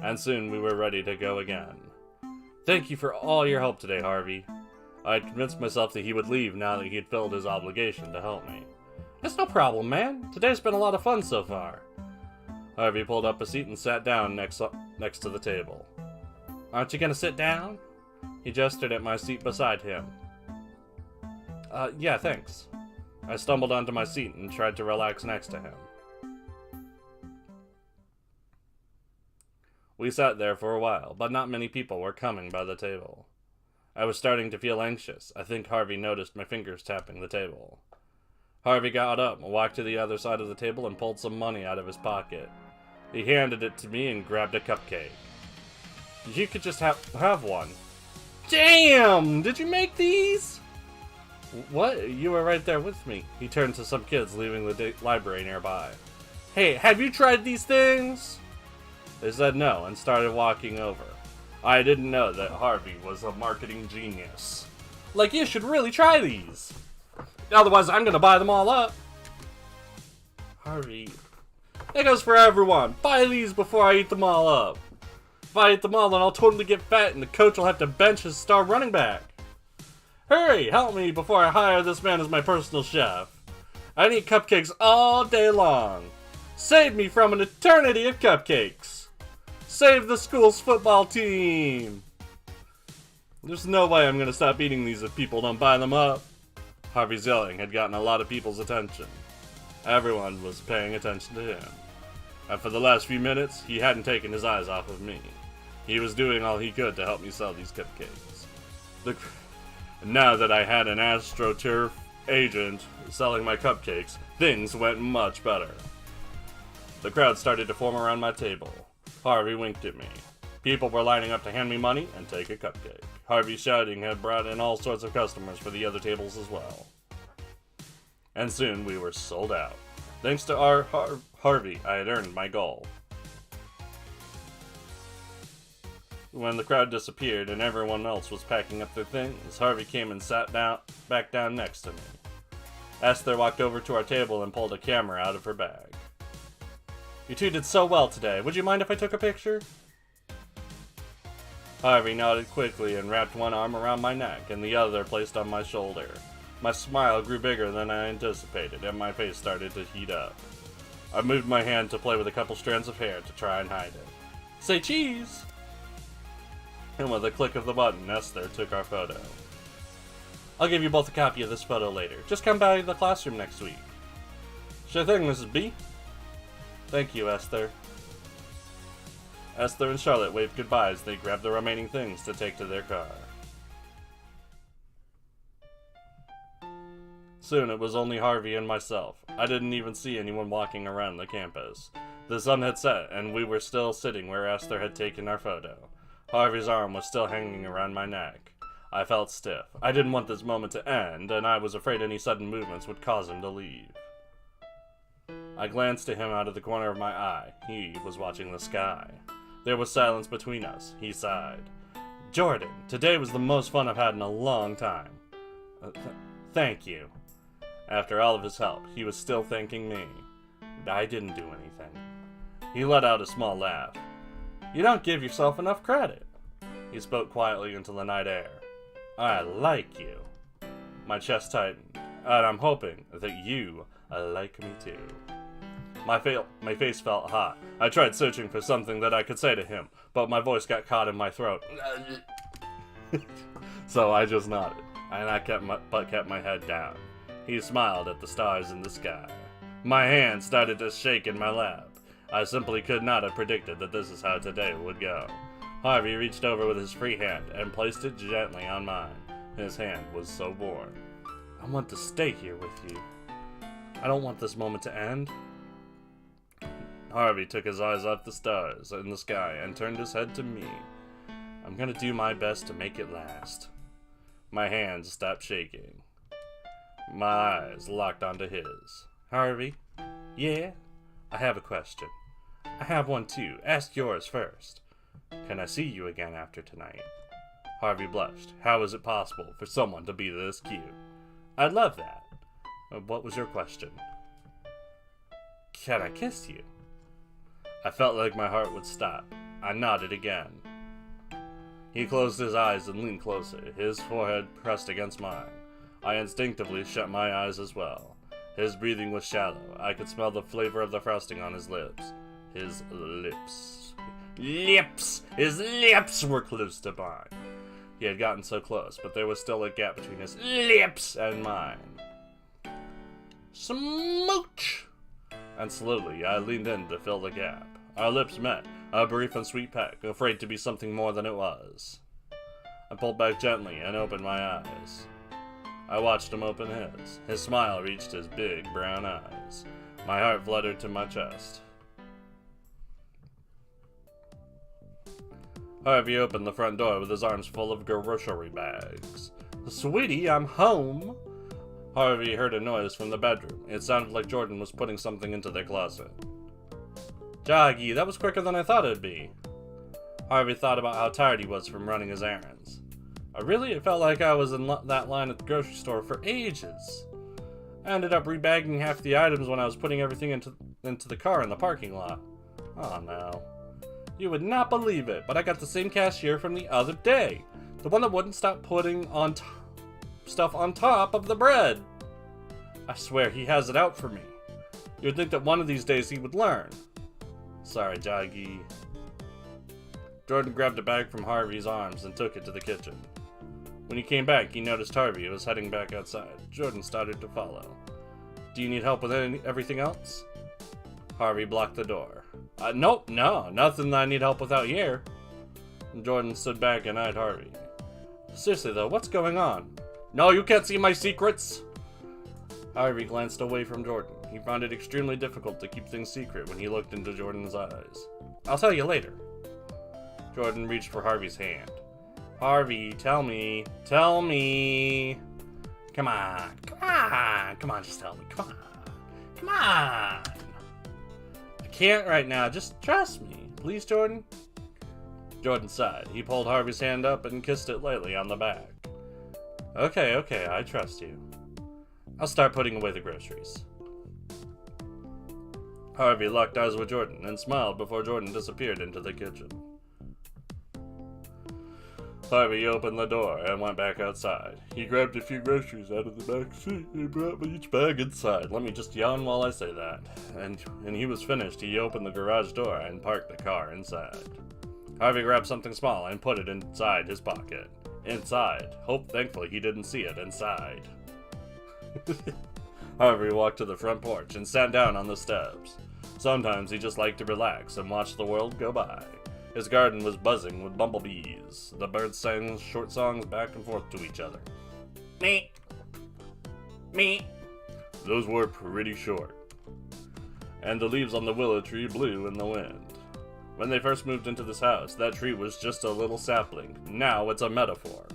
[SPEAKER 1] and soon we were ready to go again. Thank you for all your help today, Harvey. I had convinced myself that he would leave now that he had filled his obligation to help me. It's no problem, man. Today's been a lot of fun so far. Harvey pulled up a seat and sat down next to the table. Aren't you gonna sit down? He gestured at my seat beside him. Yeah, thanks. I stumbled onto my seat and tried to relax next to him. We sat there for a while, but not many people were coming by the table. I was starting to feel anxious. I think Harvey noticed my fingers tapping the table. Harvey got up, walked to the other side of the table, and pulled some money out of his pocket. He handed it to me and grabbed a cupcake. You could just have one. Damn! Did you make these? What? You were right there with me. He turned to some kids leaving the library nearby. Hey, have you tried these things? They said no and started walking over. I didn't know that Harvey was a marketing genius. Like, you should really try these. Otherwise, I'm gonna buy them all up. Harvey. That goes for everyone. Buy these before I eat them all up. If I eat them all, then I'll totally get fat and the coach will have to bench his star running back. Hurry, help me before I hire this man as my personal chef. I need cupcakes all day long. Save me from an eternity of cupcakes. Save the school's football team. There's no way I'm gonna stop eating these if people don't buy them up. Harvey's yelling had gotten a lot of people's attention. Everyone was paying attention to him. And for the last few minutes, he hadn't taken his eyes off of me. He was doing all he could to help me sell these cupcakes. Now that I had an AstroTurf agent selling my cupcakes, things went much better. The crowd started to form around my table. Harvey winked at me. People were lining up to hand me money and take a cupcake. Harvey's shouting had brought in all sorts of customers for the other tables as well. And soon we were sold out. Thanks to our Harvey, I had earned my goal. When the crowd disappeared and everyone else was packing up their things, Harvey came and sat back down next to me. Esther walked over to our table and pulled a camera out of her bag. "You two did so well today. Would you mind if I took a picture?" Harvey nodded quickly and wrapped one arm around my neck and the other placed on my shoulder. My smile grew bigger than I anticipated and my face started to heat up. I moved my hand to play with a couple strands of hair to try and hide it. "Say cheese!" And with a click of the button, Esther took our photo. "I'll give you both a copy of this photo later. Just come by the classroom next week." "Sure thing, Mrs. B." "Thank you, Esther." Esther and Charlotte waved goodbye as they grabbed the remaining things to take to their car. Soon it was only Harvey and myself. I didn't even see anyone walking around the campus. The sun had set, and we were still sitting where Esther had taken our photo. Harvey's arm was still hanging around my neck. I felt stiff. I didn't want this moment to end, and I was afraid any sudden movements would cause him to leave. I glanced at him out of the corner of my eye. He was watching the sky. There was silence between us. He sighed. "Jordan, today was the most fun I've had in a long time." Thank you." After all of his help, he was still thanking me. I didn't do anything. He let out a small laugh. "You don't give yourself enough credit." He spoke quietly into the night air. "I like you." My chest tightened, and I'm hoping that you like me too. My face felt hot. I tried searching for something that I could say to him, but my voice got caught in my throat. So I just nodded, and I kept my head down. He smiled at the stars in the sky. My hand started to shake in my lap. I simply could not have predicted that this is how today would go. Harvey reached over with his free hand and placed it gently on mine. His hand was so warm. "I want to stay here with you. I don't want this moment to end." Harvey took his eyes off the stars in the sky and turned his head to me. "I'm gonna do my best to make it last." My hands stopped shaking. My eyes locked onto his. "Harvey?" "Yeah? I have a question." "I have one too. Ask yours first." "Can I see you again after tonight?" Harvey blushed. How is it possible for someone to be this cute? "I'd love that." "What was your question?" "Can I kiss you?" I felt like my heart would stop. I nodded again. He closed his eyes and leaned closer, his forehead pressed against mine. I instinctively shut my eyes as well. His breathing was shallow. I could smell the flavor of the frosting on his lips. His lips. His lips were close to mine. He had gotten so close, but there was still a gap between his lips and mine. Smooch! And slowly I leaned in to fill the gap. Our lips met, a brief and sweet peck, afraid to be something more than it was. I pulled back gently and opened my eyes. I watched him open his. His smile reached his big brown eyes. My heart fluttered to my chest. Harvey opened the front door with his arms full of grocery bags. "Sweetie, I'm home." Harvey heard a noise from the bedroom. It sounded like Jordan was putting something into their closet. "Joggy, that was quicker than I thought it'd be." Harvey thought about how tired he was from running his errands. It felt like I was in that line at the grocery store for ages. I ended up rebagging half the items when I was putting everything into the car in the parking lot. Oh no. You would not believe it, but I got the same cashier from the other day. The one that wouldn't stop putting on stuff on top of the bread. I swear he has it out for me. You'd think that one of these days he would learn. Sorry, Joggy. Jordan grabbed a bag from Harvey's arms and took it to the kitchen. When he came back, he noticed Harvey was heading back outside. Jordan started to follow. "Do you need help with everything else?" Harvey blocked the door. Nope, nothing that I need help with out here." Jordan stood back and eyed Harvey. "Seriously though, what's going on?" "No, you can't see my secrets!" Harvey glanced away from Jordan. He found it extremely difficult to keep things secret when he looked into Jordan's eyes. "I'll tell you later." Jordan reached for Harvey's hand. "Harvey, tell me. Come on, just tell me, come on. I can't right now, just trust me. Please, Jordan?" Jordan sighed. He pulled Harvey's hand up and kissed it lightly on the back. Okay, I trust you. I'll start putting away the groceries. Harvey locked eyes with Jordan and smiled before Jordan disappeared into the kitchen. Harvey opened the door and went back outside. He grabbed a few groceries out of the back seat and brought each bag inside. Let me just yawn while I say that. And when he was finished, he opened the garage door and parked the car inside. Harvey grabbed something small and put it inside his pocket. Inside. Thankfully he didn't see it inside. Harvey walked to the front porch and sat down on the steps. Sometimes he just liked to relax and watch the world go by. His garden was buzzing with bumblebees. The birds sang short songs back and forth to each other. Me. Those were pretty short. And the leaves on the willow tree blew in the wind. When they first moved into this house, that tree was just a little sapling. Now it's a metaphor.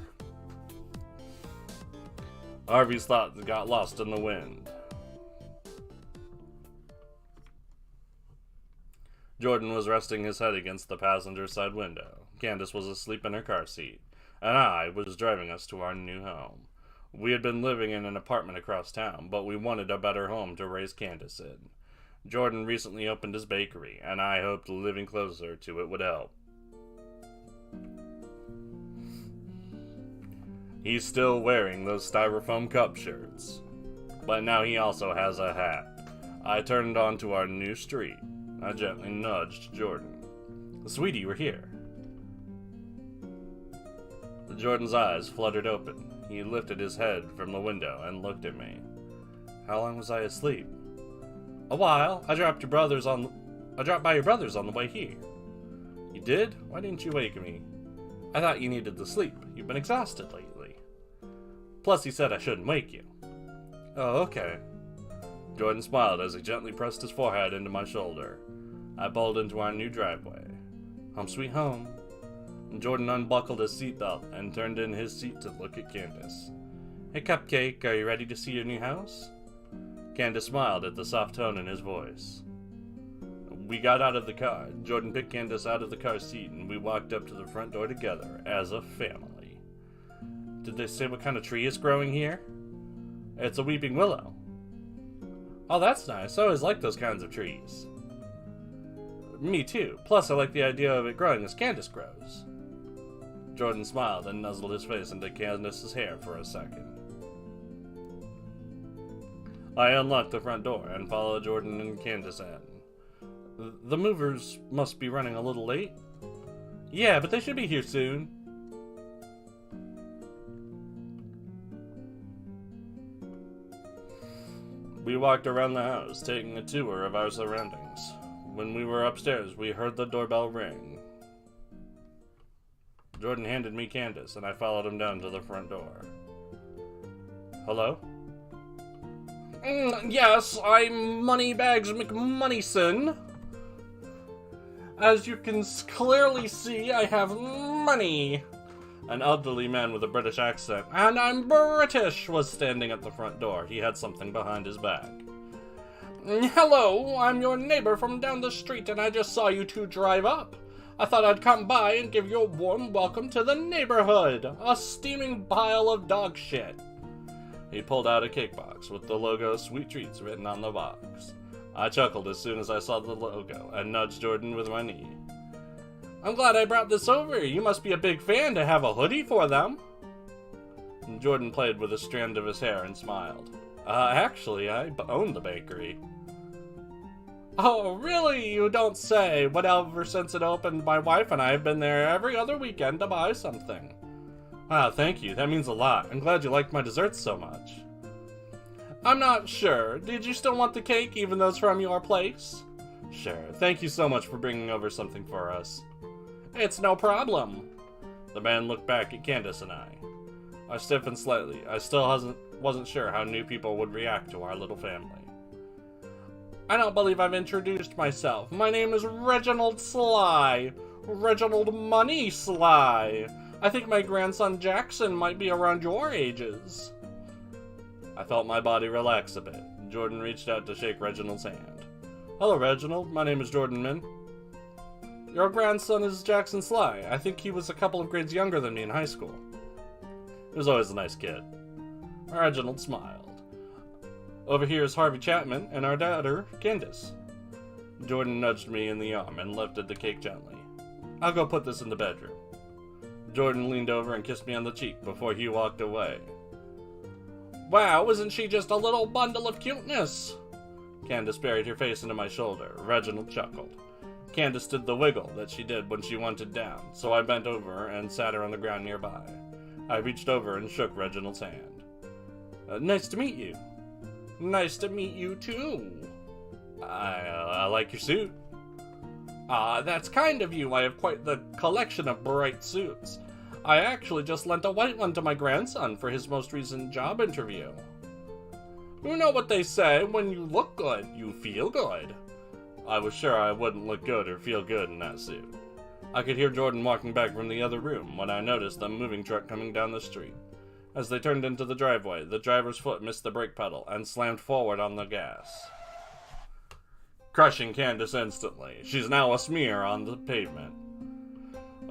[SPEAKER 1] Harvey's thoughts got lost in the wind. Jordan was resting his head against the passenger side window. Candace was asleep in her car seat, and I was driving us to our new home. We had been living in an apartment across town, but we wanted a better home to raise Candace in. Jordan recently opened his bakery, and I hoped living closer to it would help. He's still wearing those styrofoam cup shirts, but now he also has a hat. I turned onto our new street. I gently nudged Jordan. Sweetie, we're here. Jordan's eyes fluttered open. He lifted his head from the window and looked at me. How long was I asleep? A while. I dropped by your brothers on the way here. You did? Why didn't you wake me? I thought you needed the sleep. You've been exhausted lately. Plus, he said I shouldn't wake you. Oh, okay. Jordan smiled as he gently pressed his forehead into my shoulder. I pulled into our new driveway. Home sweet home. Jordan unbuckled his seatbelt and turned in his seat to look at Candace. Hey, Cupcake, are you ready to see your new house? Candace smiled at the soft tone in his voice. We got out of the car. Jordan picked Candace out of the car seat and we walked up to the front door together as a family. Did they say what kind of tree is growing here? It's a weeping willow. Oh, that's nice. I always like those kinds of trees. Me too. Plus, I like the idea of it growing as Candace grows. Jordan smiled and nuzzled his face into Candace's hair for a second. I unlocked the front door and followed Jordan and Candace in. The movers must be running a little late. Yeah, but they should be here soon. We walked around the house, taking a tour of our surroundings. When we were upstairs, we heard the doorbell ring. Jordan handed me Candace, and I followed him down to the front door. Hello? Yes, I'm Moneybags McMoneyson. As you can clearly see, I have money. An elderly man with a British accent, and I'm British, was standing at the front door. He had something behind his back. Hello, I'm your neighbor from down the street, and I just saw you two drive up. I thought I'd come by and give you a warm welcome to the neighborhood. A steaming pile of dog shit. He pulled out a cake box with the logo Sweet Treats written on the box. I chuckled as soon as I saw the logo and nudged Jordan with my knee. I'm glad I brought this over. You must be a big fan to have a hoodie for them. And Jordan played with a strand of his hair and smiled. Actually, I own the bakery. Oh, really? You don't say. But ever since it opened, my wife and I have been there every other weekend to buy something. Wow, thank you. That means a lot. I'm glad you liked my desserts so much. I'm not sure. Did you still want the cake, even though it's from your place? Sure. Thank you so much for bringing over something for us. It's no problem. The man looked back at Candace and I. I stiffened slightly. I still wasn't sure how new people would react to our little family. I don't believe I've introduced myself. My name is Reginald Sly. Reginald Money Sly. I think my grandson Jackson might be around your ages. I felt my body relax a bit. Jordan reached out to shake Reginald's hand. Hello, Reginald. My name is Jordan Min. Your grandson is Jackson Sly. I think he was a couple of grades younger than me in high school. He was always a nice kid. Reginald smiled. Over here is Harvey Chapman and our daughter, Candace. Jordan nudged me in the arm and lifted the cake gently. I'll go put this in the bedroom. Jordan leaned over and kissed me on the cheek before he walked away. Wow, isn't she just a little bundle of cuteness? Candace buried her face into my shoulder. Reginald chuckled. Candace did the wiggle that she did when she wanted down, so I bent over and sat her on the ground nearby. I reached over and shook Reginald's hand. Nice to meet you. Nice to meet you, too. I like your suit. That's kind of you. I have quite the collection of bright suits. I actually just lent a white one to my grandson for his most recent job interview. You know what they say, when you look good, you feel good. I was sure I wouldn't look good or feel good in that suit. I could hear Jordan walking back from the other room when I noticed the moving truck coming down the street. As they turned into the driveway, the driver's foot missed the brake pedal and slammed forward on the gas, crushing Candace instantly. She's now a smear on the pavement.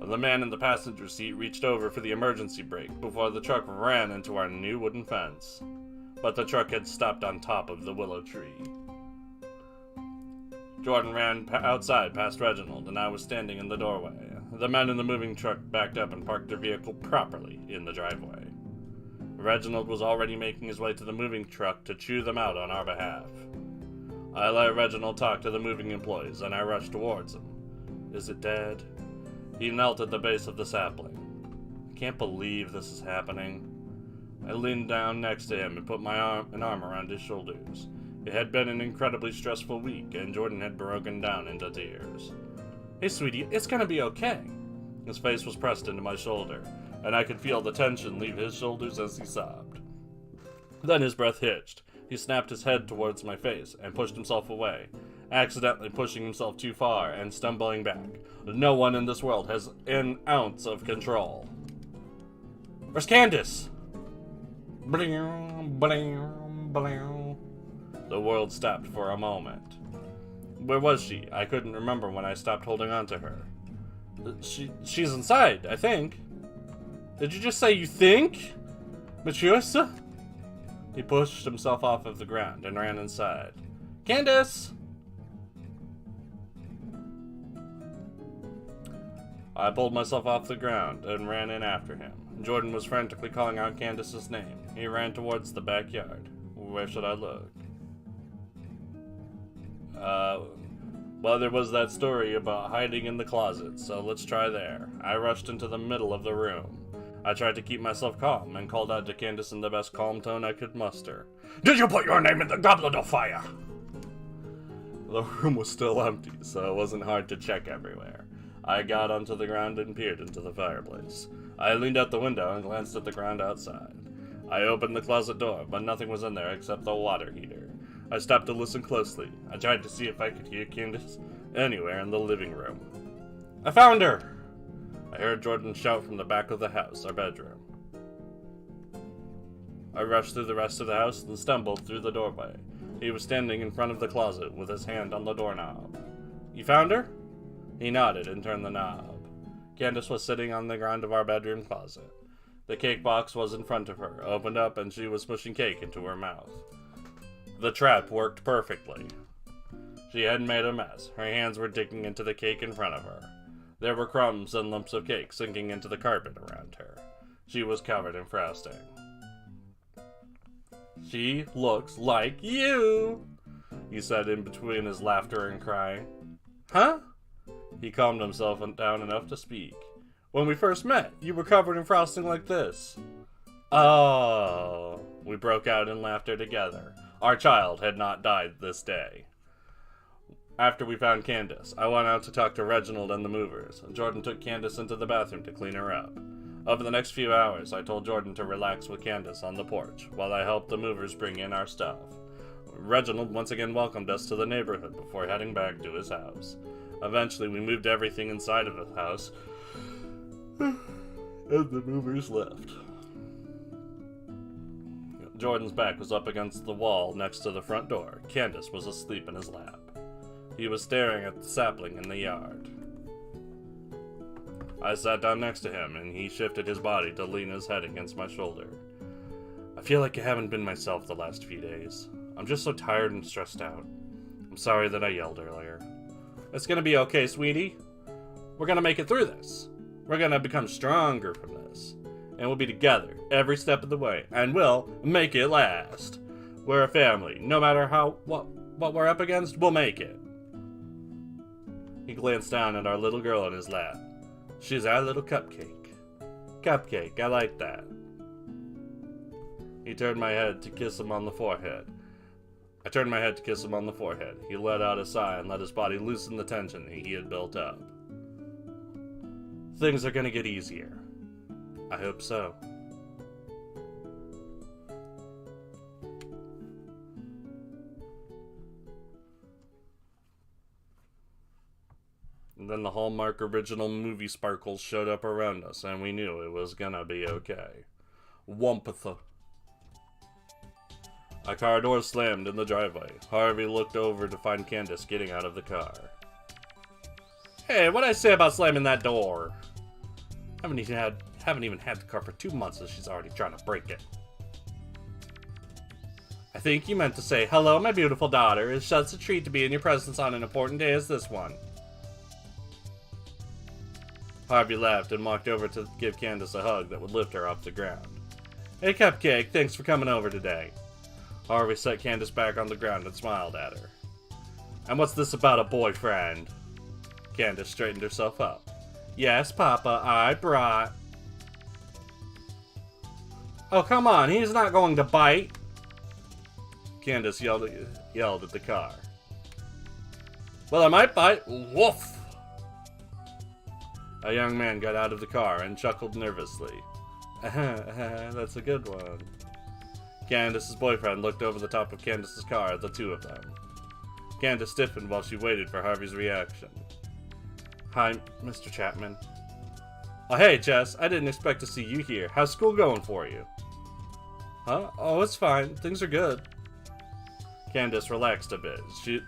[SPEAKER 1] The man in the passenger seat reached over for the emergency brake before the truck ran into our new wooden fence. But the truck had stopped on top of the willow tree. Jordan ran outside past Reginald, and I was standing in the doorway. The men in the moving truck backed up and parked their vehicle properly in the driveway. Reginald was already making his way to the moving truck to chew them out on our behalf. I let Reginald talk to the moving employees, and I rushed towards him. Is it Dad? He knelt at the base of the sapling. I can't believe this is happening. I leaned down next to him and put an arm around his shoulders. It had been an incredibly stressful week, and Jordan had broken down into tears. Hey, sweetie, it's gonna be okay. His face was pressed into my shoulder, and I could feel the tension leave his shoulders as he sobbed. Then his breath hitched. He snapped his head towards my face and pushed himself away, accidentally pushing himself too far and stumbling back. No one in this world has an ounce of control. Where's Candace? Bling, bling, bling. The world stopped for a moment. Where was she? I couldn't remember when I stopped holding on to her. She's inside, I think. Did you just say you think? Machusa? He pushed himself off of the ground and ran inside. Candace! I pulled myself off the ground and ran in after him. Jordan was frantically calling out Candace's name. He ran towards the backyard. Where should I look? Well, there was that story about hiding in the closet, so let's try there. I rushed into the middle of the room. I tried to keep myself calm and called out to Candace in the best calm tone I could muster. Did you put your name in the goblet of fire? The room was still empty, so it wasn't hard to check everywhere. I got onto the ground and peered into the fireplace. I leaned out the window and glanced at the ground outside. I opened the closet door, but nothing was in there except the water heater. I stopped to listen closely. I tried to see if I could hear Candace anywhere in the living room. I found her! I heard Jordan shout from the back of the house, our bedroom. I rushed through the rest of the house and stumbled through the doorway. He was standing in front of the closet with his hand on the doorknob. You found her? He nodded and turned the knob. Candace was sitting on the ground of our bedroom closet. The cake box was in front of her, opened up, and she was pushing cake into her mouth. The trap worked perfectly. She hadn't made a mess. Her hands were digging into the cake in front of her. There were crumbs and lumps of cake sinking into the carpet around her. She was covered in frosting. She looks like you, he said in between his laughter and crying. Huh? He calmed himself down enough to speak. When we first met, you were covered in frosting like this. Oh, we broke out in laughter together. Our child had not died this day. After we found Candace, I went out to talk to Reginald and the movers. Jordan took Candace into the bathroom to clean her up. Over the next few hours, I told Jordan to relax with Candace on the porch while I helped the movers bring in our stuff. Reginald once again welcomed us to the neighborhood before heading back to his house. Eventually, we moved everything inside of the house, and the movers left. Jordan's back was up against the wall next to the front door. Candace was asleep in his lap. He was staring at the sapling in the yard. I sat down next to him, and he shifted his body to lean his head against my shoulder. I feel like I haven't been myself the last few days. I'm just so tired and stressed out. I'm sorry that I yelled earlier. It's gonna be okay, sweetie. We're gonna make it through this. We're gonna become stronger from this. And we'll be together every step of the way, and we'll make it last. We're a family. No matter what we're up against, we'll make it. He glanced down at our little girl in his lap. She's our little cupcake. Cupcake, I like that. He turned my head to kiss him on the forehead. I turned my head to kiss him on the forehead. He let out a sigh and let his body loosen the tension he had built up. Things are gonna get easier. I hope so. And then the Hallmark original movie sparkles showed up around us, and we knew it was gonna be okay. Wumpatha. A car door slammed in the driveway. Harvey looked over to find Candace getting out of the car. Hey, what'd I say about slamming that door? Haven't even had the car for 2 months and she's already trying to break it. I think you meant to say, hello, my beautiful daughter. It's such a treat to be in your presence on an important day as this one. Harvey laughed and walked over to give Candace a hug that would lift her off the ground. Hey, Cupcake, thanks for coming over today. Harvey set Candace back on the ground and smiled at her. And what's this about a boyfriend? Candace straightened herself up. Yes, Papa, I brought... Oh, come on, he's not going to bite. Candace yelled at the car. Well, I might bite. Woof! A young man got out of the car and chuckled nervously. That's a good one. Candace's boyfriend looked over the top of Candace's car at the two of them. Candace stiffened while she waited for Harvey's reaction. Hi, Mr. Chapman. Oh, hey, Jess. I didn't expect to see you here. How's school going for you? Huh? Oh, it's fine. Things are good. Candace relaxed a bit.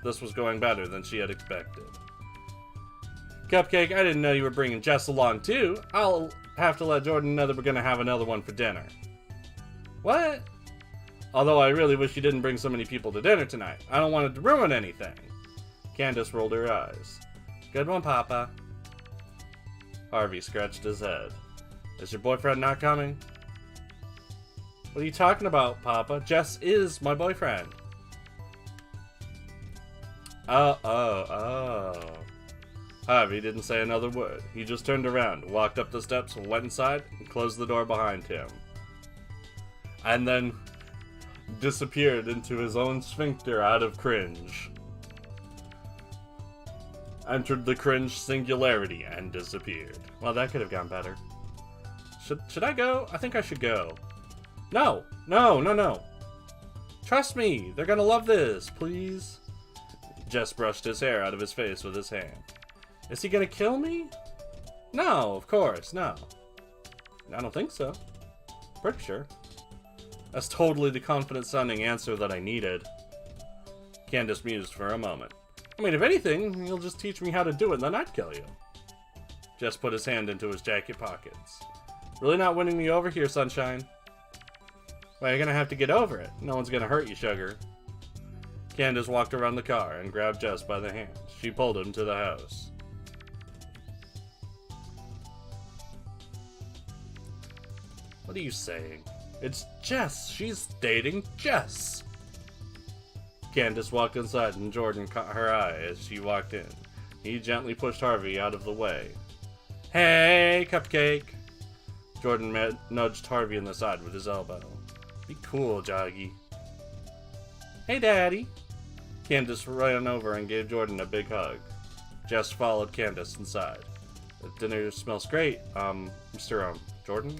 [SPEAKER 1] This was going better than she had expected. Cupcake, I didn't know you were bringing Jess along, too. I'll have to let Jordan know that we're going to have another one for dinner. What? Although I really wish you didn't bring so many people to dinner tonight. I don't want it to ruin anything. Candace rolled her eyes. Good one, Papa. Harvey scratched his head. Is your boyfriend not coming? What are you talking about, Papa? Jess is my boyfriend. Oh. Harvey didn't say another word. He just turned around, walked up the steps, went inside, and closed the door behind him. And then disappeared into his own sphincter out of cringe. Entered the cringe singularity and disappeared. Well, that could have gone better. Should I go? I think I should go. No. Trust me. They're gonna love this, please. Jess brushed his hair out of his face with his hand. Is he gonna kill me? No, of course, no. I don't think so. Pretty sure. That's totally the confident-sounding answer that I needed. Candace mused for a moment. I mean, if anything, you'll just teach me how to do it, and then I'd kill you. Jess put his hand into his jacket pockets. Really not winning me over here, sunshine? Well, you're gonna have to get over it. No one's gonna hurt you, sugar. Candace walked around the car and grabbed Jess by the hand. She pulled him to the house. What are you saying? It's Jess. She's dating Jess. Candace walked inside and Jordan caught her eye as she walked in. He gently pushed Harvey out of the way. Hey, Cupcake. Jordan nudged Harvey in the side with his elbow. Be cool, Joggy. Hey, Daddy. Candace ran over and gave Jordan a big hug. Jess followed Candace inside. The dinner smells great, Mr. Jordan?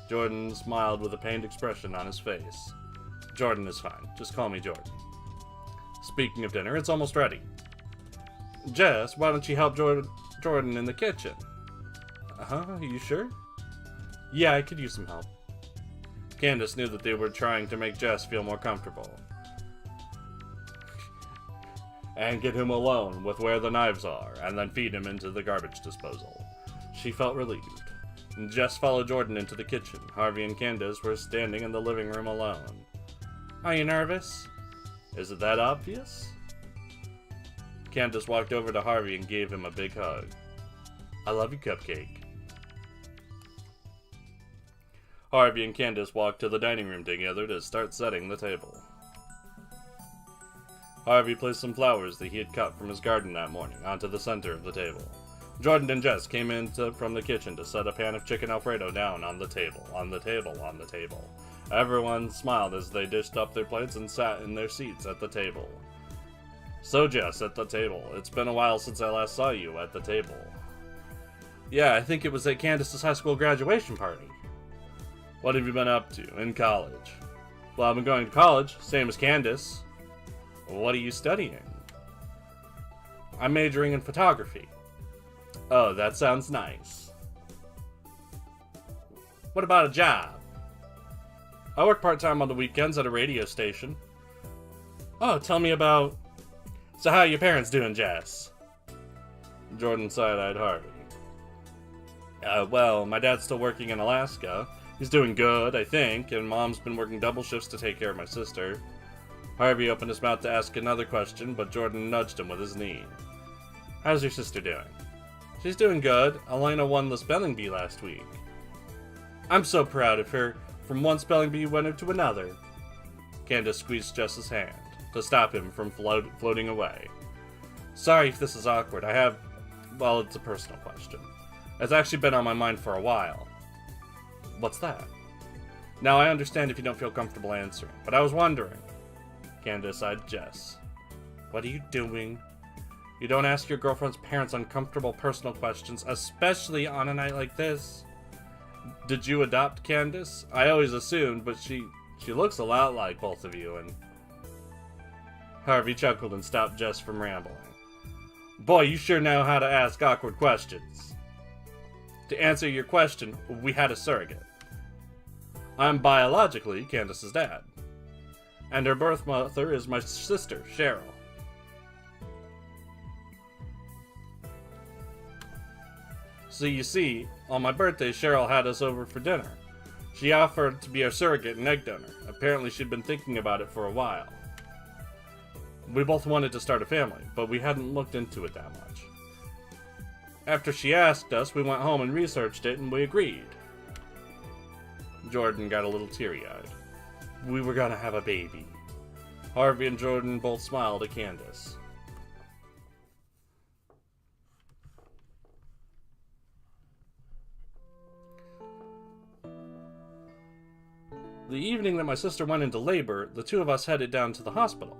[SPEAKER 1] Jordan smiled with a pained expression on his face. Jordan is fine. Just call me Jordan. Speaking of dinner, it's almost ready. Jess, why don't you help Jordan in the kitchen? Are you sure? Yeah, I could use some help. Candace knew that they were trying to make Jess feel more comfortable. and get him alone with where the knives are, and then feed him into the garbage disposal. She felt relieved. Jess followed Jordan into the kitchen. Harvey and Candace were standing in the living room alone. Are you nervous? Is it that obvious? Candace walked over to Harvey and gave him a big hug. I love you, Cupcake. Harvey and Candace walked to the dining room together to start setting the table. Harvey placed some flowers that he had cut from his garden that morning onto the center of the table. Jordan and Jess came in from the kitchen to set a pan of chicken Alfredo down on the table. Everyone smiled as they dished up their plates and sat in their seats at the table. So Jess, at the table. It's been a while since I last saw you at the table. Yeah, I think it was at Candace's high school graduation party. What have you been up to in college? Well, I've been going to college, same as Candace. What are you studying? I'm majoring in photography. Oh, that sounds nice. What about a job? I work part-time on the weekends at a radio station. Oh, tell me about... So how are your parents doing, Jess? Jordan side-eyed Harvey. Well, my dad's still working in Alaska. He's doing good, I think, and Mom's been working double shifts to take care of my sister. Harvey opened his mouth to ask another question, but Jordan nudged him with his knee. How's your sister doing? She's doing good. Elena won the spelling bee last week. I'm so proud of her. From one spelling bee winner to another. Candace squeezed Jess's hand to stop him from floating away. Sorry if this is awkward. Well, it's a personal question. It's actually been on my mind for a while. What's that? Now, I understand if you don't feel comfortable answering, but I was wondering. Candace eyed Jess. What are you doing? You don't ask your girlfriend's parents uncomfortable personal questions, especially on a night like this. Did you adopt Candace? I always assumed, but she looks a lot like both of you, and... Harvey chuckled and stopped Jess from rambling. Boy, you sure know how to ask awkward questions. To answer your question, we had a surrogate. I'm biologically Candace's dad. And her birth mother is my sister, Cheryl. So you see, on my birthday, Cheryl had us over for dinner. She offered to be our surrogate and egg donor. Apparently she'd been thinking about it for a while. We both wanted to start a family, but we hadn't looked into it that much. After she asked us, we went home and researched it, and we agreed. Jordan got a little teary-eyed. We were gonna have a baby. Harvey and Jordan both smiled at Candace. The evening that my sister went into labor, the two of us headed down to the hospital.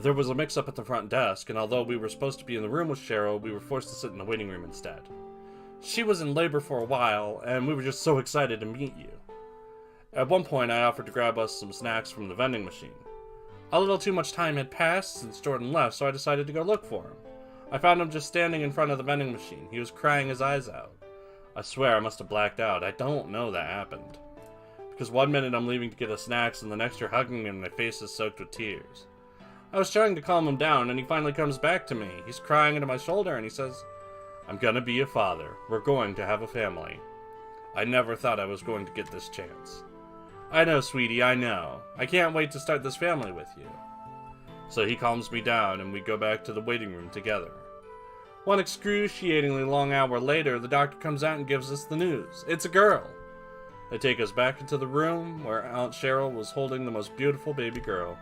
[SPEAKER 1] There was a mix-up at the front desk, and although we were supposed to be in the room with Cheryl, we were forced to sit in the waiting room instead. She was in labor for a while, and we were just so excited to meet you. At one point, I offered to grab us some snacks from the vending machine. A little too much time had passed since Jordan left, so I decided to go look for him. I found him just standing in front of the vending machine. He was crying his eyes out. I swear I must have blacked out. I don't know that happened. Because one minute I'm leaving to get us snacks, and the next you're hugging me and my face is soaked with tears. I was trying to calm him down, and he finally comes back to me. He's crying into my shoulder, and he says, I'm gonna be a father. We're going to have a family. I never thought I was going to get this chance. I know, sweetie, I know. I can't wait to start this family with you. So he calms me down, and we go back to the waiting room together. One excruciatingly long hour later, the doctor comes out and gives us the news. It's a girl. They take us back into the room where Aunt Cheryl was holding the most beautiful baby girl.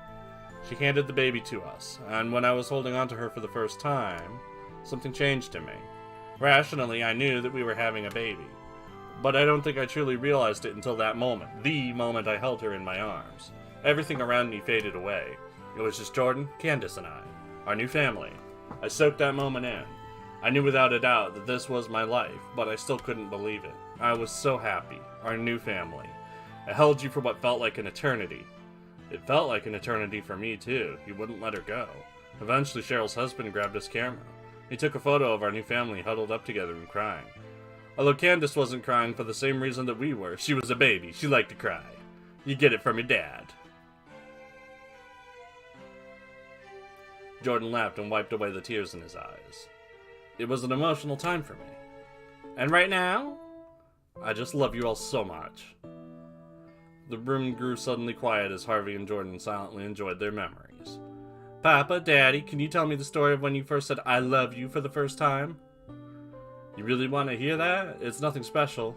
[SPEAKER 1] She handed the baby to us, and when I was holding onto her for the first time, something changed in me. Rationally, I knew that we were having a baby, but I don't think I truly realized it until that moment, the moment I held her in my arms. Everything around me faded away. It was just Jordan, Candace, and I, our new family. I soaked that moment in. I knew without a doubt that this was my life, but I still couldn't believe it. I was so happy, our new family. I held you for what felt like an eternity. It felt like an eternity for me, too. He wouldn't let her go. Eventually, Cheryl's husband grabbed his camera. He took a photo of our new family huddled up together and crying. Although Candace wasn't crying for the same reason that we were. She was a baby. She liked to cry. You get it from your dad. Jordan laughed and wiped away the tears in his eyes. It was an emotional time for me. And right now, I just love you all so much. The room grew suddenly quiet as Harvey and Jordan silently enjoyed their memories. Papa, Daddy, can you tell me the story of when you first said I love you for the first time? You really want to hear that? It's nothing special.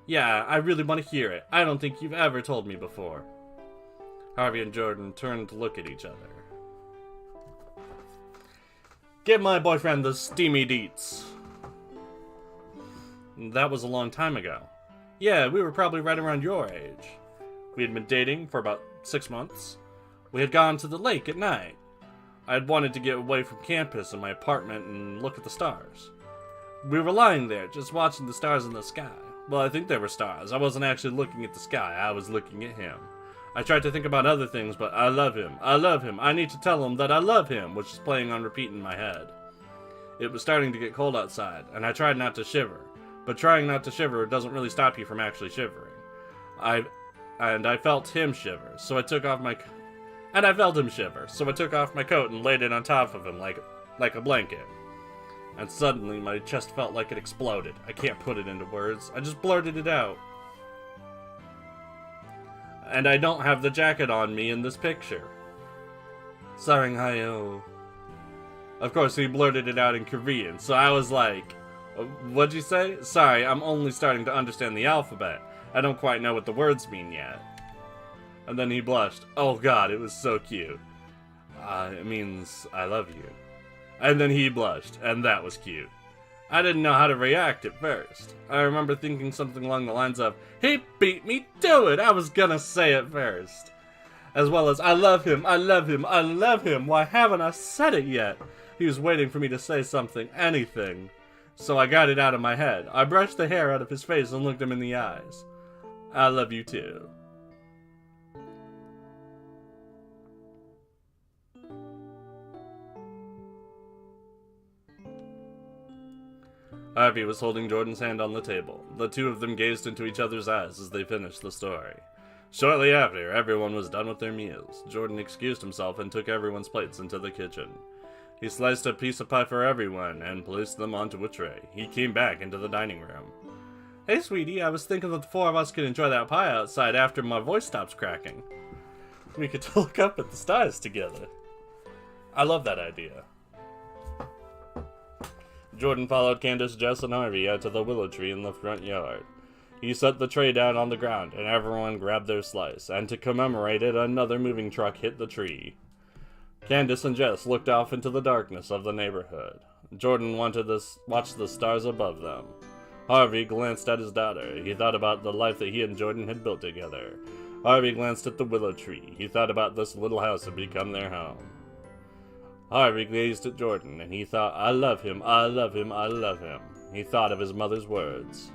[SPEAKER 1] Yeah, I really want to hear it. I don't think you've ever told me before. Harvey and Jordan turned to look at each other. Give my boyfriend the steamy deets. That was a long time ago. Yeah, we were probably right around your age. We had been dating for about 6 months. We had gone to the lake at night. I had wanted to get away from campus and my apartment and look at the stars. We were lying there, just watching the stars in the sky. Well, I think they were stars. I wasn't actually looking at the sky, I was looking at him. I tried to think about other things, but I love him. I love him. I need to tell him that I love him, which is playing on repeat in my head. It was starting to get cold outside, and I tried not to shiver. But trying not to shiver doesn't really stop you from actually shivering. I felt him shiver, so I took off my... And I felt him shiver, so I took off my coat and laid it on top of him like a blanket. And suddenly my chest felt like it exploded. I can't put it into words. I just blurted it out. And I don't have the jacket on me in this picture. Saranghayo. Of course, he blurted it out in Korean, so I was like, what'd you say? Sorry, I'm only starting to understand the alphabet. I don't quite know what the words mean yet. And then he blushed. Oh god, it was so cute. It means I love you. And then he blushed, and that was cute. I didn't know how to react at first. I remember thinking something along the lines of, he beat me to it! I was gonna say it first. As well as, I love him, I love him, I love him! Why haven't I said it yet? He was waiting for me to say something, anything. So I got it out of my head. I brushed the hair out of his face and looked him in the eyes. I love you too. Harvey was holding Jordan's hand on the table. The two of them gazed into each other's eyes as they finished the story. Shortly after, everyone was done with their meals. Jordan excused himself and took everyone's plates into the kitchen. He sliced a piece of pie for everyone and placed them onto a tray. He came back into the dining room. Hey, sweetie, I was thinking that the four of us could enjoy that pie outside after my voice stops cracking. We could look up at the stars together. I love that idea. Jordan followed Candace, Jess, and Harvey out to the willow tree in the front yard. He set the tray down on the ground, and everyone grabbed their slice, and to commemorate it, another moving truck hit the tree. Candace and Jess looked off into the darkness of the neighborhood. Jordan wanted to watch the stars above them. Harvey glanced at his daughter. He thought about the life that he and Jordan had built together. Harvey glanced at the willow tree. He thought about this little house had become their home. Harvey gazed at Jordan, and he thought, I love him, I love him, I love him. He thought of his mother's words.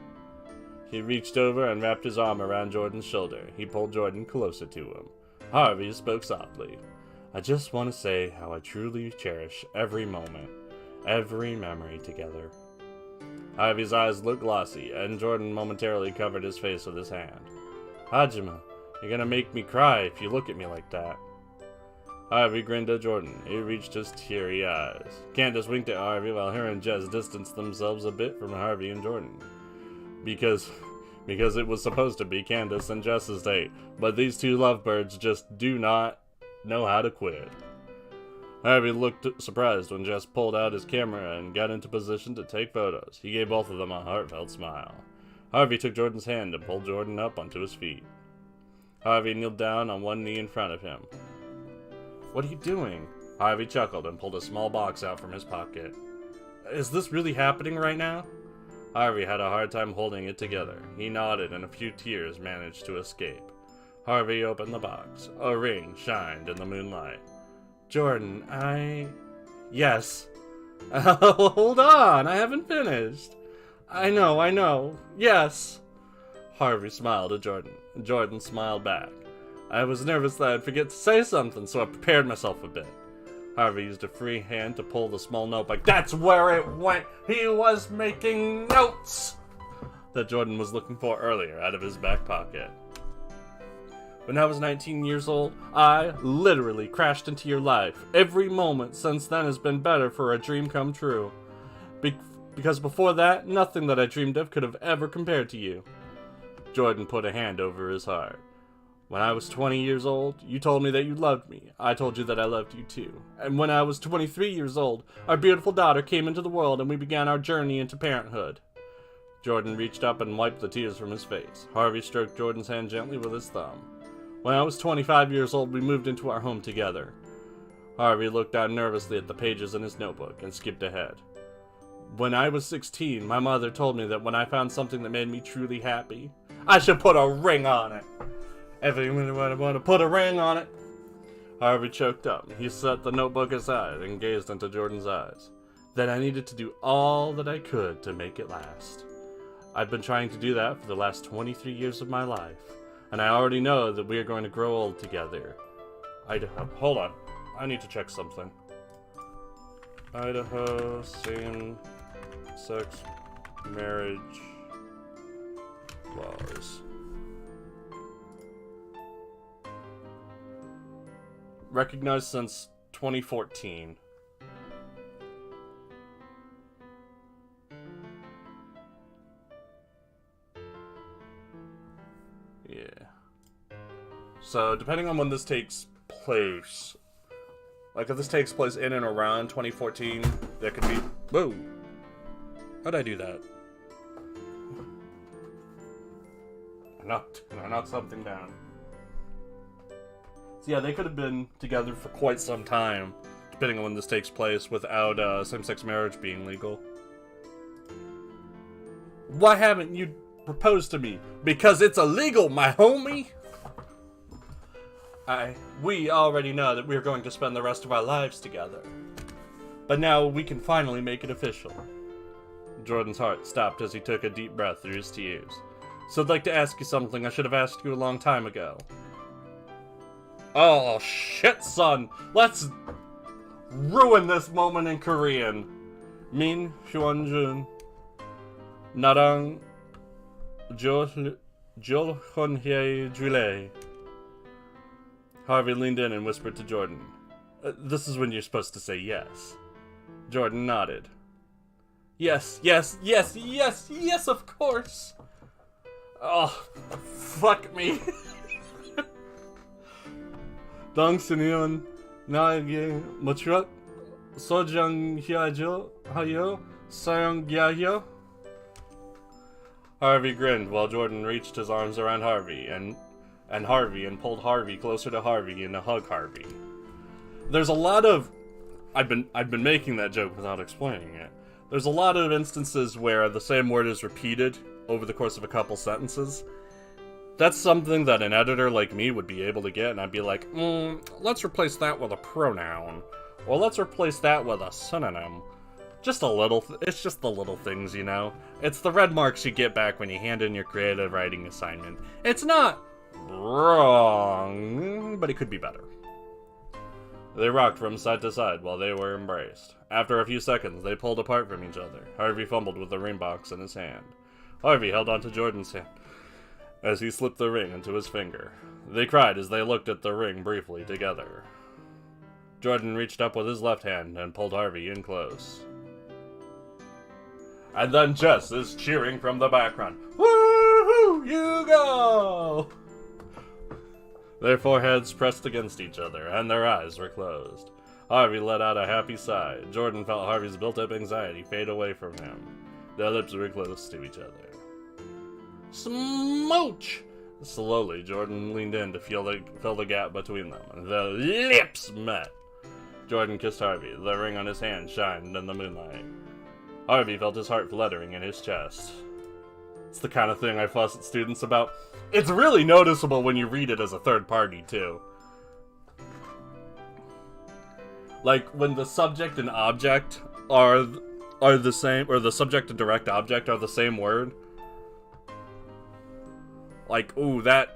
[SPEAKER 1] He reached over and wrapped his arm around Jordan's shoulder. He pulled Jordan closer to him. Harvey spoke softly. I just want to say how I truly cherish every moment, every memory together. Harvey's eyes looked glossy, and Jordan momentarily covered his face with his hand. Hajime, you're gonna make me cry if you look at me like that. Harvey grinned at Jordan. He reached his teary eyes. Candace winked at Harvey while her and Jess distanced themselves a bit from Harvey and Jordan. Because it was supposed to be Candace and Jess's date, but these two lovebirds just do not know how to quit. Harvey looked surprised when Jess pulled out his camera and got into position to take photos. He gave both of them a heartfelt smile. Harvey took Jordan's hand and pulled Jordan up onto his feet. Harvey kneeled down on one knee in front of him. What are you doing? Harvey chuckled and pulled a small box out from his pocket. Is this really happening right now? Harvey had a hard time holding it together. He nodded and a few tears managed to escape. Harvey opened the box. A ring shined in the moonlight. Jordan, Yes. Hold on, I haven't finished. I know. Yes. Harvey smiled at Jordan. Jordan smiled back. I was nervous that I'd forget to say something, so I prepared myself a bit. Harvey used a free hand to pull the small notebook. That's where it went! He was making notes! That Jordan was looking for earlier out of his back pocket. When I was 19 years old, I literally crashed into your life. Every moment since then has been better for a dream come true. Because before that, nothing that I dreamed of could have ever compared to you. Jordan put a hand over his heart. When I was 20 years old, you told me that you loved me. I told you that I loved you too. And when I was 23 years old, our beautiful daughter came into the world and we began our journey into parenthood. Jordan reached up and wiped the tears from his face. Harvey stroked Jordan's hand gently with his thumb. When I was 25 years old, we moved into our home together. Harvey looked down nervously at the pages in his notebook and skipped ahead. When I was 16, my mother told me that when I found something that made me truly happy, I should put a ring on it. Everyone would want to put a ring on it. Harvey choked up. He set the notebook aside and gazed into Jordan's eyes. Then I needed to do all that I could to make it last. I've been trying to do that for the last 23 years of my life. And I already know that we are going to grow old together. Idaho. Hold on. I need to check something. Idaho same-sex marriage laws. Recognized since 2014. Yeah. So, depending on when this takes place, like if this takes place in and around 2014, there could be... Whoa! How'd I do that? I knocked something down. So yeah, they could have been together for quite some time, depending on when this takes place, without same-sex marriage being legal. Why haven't you proposed to me? Because it's illegal, my homie! We already know that we're going to spend the rest of our lives together. But now we can finally make it official. Jordan's heart stopped as he took a deep breath through his tears. So I'd like to ask you something I should have asked you a long time ago. Oh, shit, son! Let's ruin this moment in Korean. Min Hyunjun Narang Jolhonhye Jule. Harvey leaned in and whispered to Jordan. This is when you're supposed to say yes. Jordan nodded. Yes, yes, yes, yes, yes, of course! Oh, fuck me. 당신은 나에게 무척 소중하죠 하여 사랑해요. Harvey grinned while Jordan reached his arms around Harvey and pulled Harvey closer to Harvey and to hug Harvey. There's a lot of... I've been making that joke without explaining it. There's a lot of instances where the same word is repeated over the course of a couple sentences. That's something that an editor like me would be able to get, and I'd be like, let's replace that with a pronoun. Or let's replace that with a synonym. Just a little, it's just the little things, you know? It's the red marks you get back when you hand in your creative writing assignment. It's not wrong, but it could be better. They rocked from side to side while they were embraced. After a few seconds, they pulled apart from each other. Harvey fumbled with the ring box in his hand. Harvey held onto Jordan's hand as he slipped the ring into his finger. They cried as they looked at the ring briefly together. Jordan reached up with his left hand and pulled Harvey in close. And then Jess is cheering from the background. Woo-hoo! You go! Their foreheads pressed against each other, and their eyes were closed. Harvey let out a happy sigh. Jordan felt Harvey's built-up anxiety fade away from him. Their lips were close to each other. Smooch! Slowly, Jordan leaned in to fill the gap between them. Their lips met. Jordan kissed Harvey. The ring on his hand shined in the moonlight. Harvey felt his heart fluttering in his chest. It's the kind of thing I fuss at students about. It's really noticeable when you read it as a third party, too. Like, when the subject and object are the same, or the subject and direct object are the same word. Like, ooh, that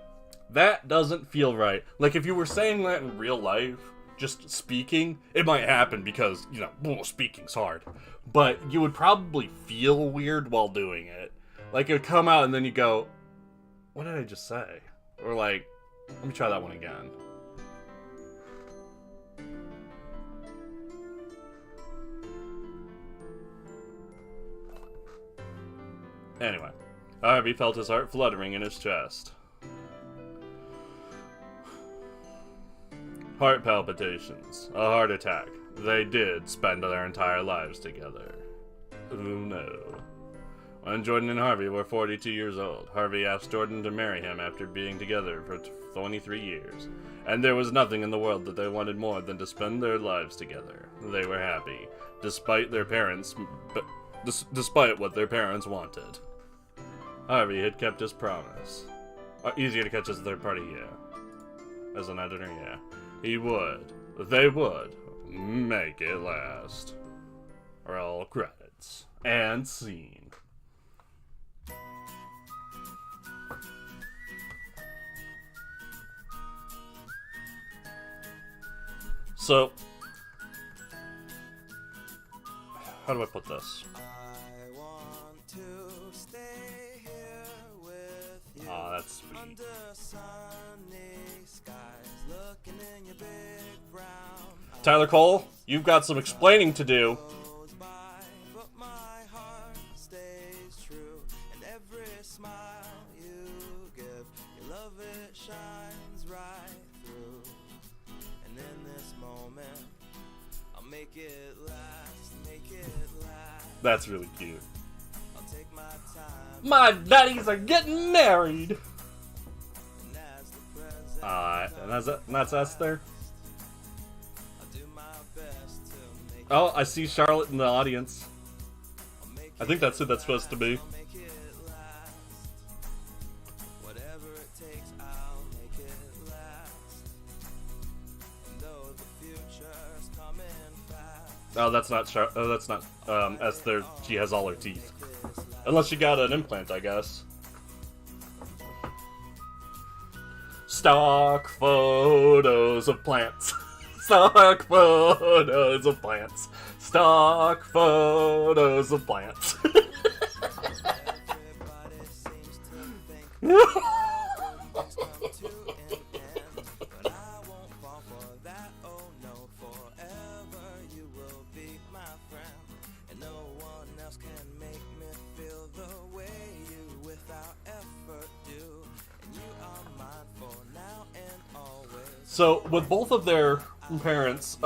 [SPEAKER 1] doesn't feel right. Like, if you were saying that in real life, just speaking, it might happen because, you know, speaking's hard. But you would probably feel weird while doing it. Like, it would come out and then you go, what did I just say? Or like, Let me try that one again. Anyway, Harvey felt his heart fluttering in his chest. Heart palpitations, a heart attack. They did spend their entire lives together. Oh no. When Jordan and Harvey were 42 years old, Harvey asked Jordan to marry him after being together for 23 years. And there was nothing in the world that they wanted more than to spend their lives together. They were happy, despite what their parents wanted. Harvey had kept his promise. Easier to catch as a third party, yeah. As an editor, yeah. They would make it last. Roll credits. And scene. So, how do I put this?
[SPEAKER 2] I want to stay here with you.
[SPEAKER 1] Aw, that's sweet.
[SPEAKER 2] Under sunny skies, looking in your big brown
[SPEAKER 1] Tyler Cole, you've got some explaining to do.
[SPEAKER 2] goes by, but my heart stays true. And every smile you give, your love it shines right through. And in this moment, I'll make it last, make it last.
[SPEAKER 1] That's really cute.
[SPEAKER 2] I'll take my time.
[SPEAKER 1] My daddies are getting married.
[SPEAKER 2] And as the present
[SPEAKER 1] And that's us there.
[SPEAKER 2] I'll do my best to make
[SPEAKER 1] Oh, I see Charlotte in the audience.
[SPEAKER 2] I'll make
[SPEAKER 1] I think that's who that's supposed to be.
[SPEAKER 2] I'll make it last. Whatever it takes, I'll make it last. And though the future's coming fast,
[SPEAKER 1] Oh, that's not that's not Esther. She has all her teeth. Unless she got an implant, I guess. Stock photos of plants. Stock photos of plants. Stock photos of plants.
[SPEAKER 2] everybody seems to think things come to an end. But I won't fall for that, oh no. Forever you will be my friend. And no one else can make me feel the way you without effort do. And you are mine for now and always.
[SPEAKER 1] So, with both of their parents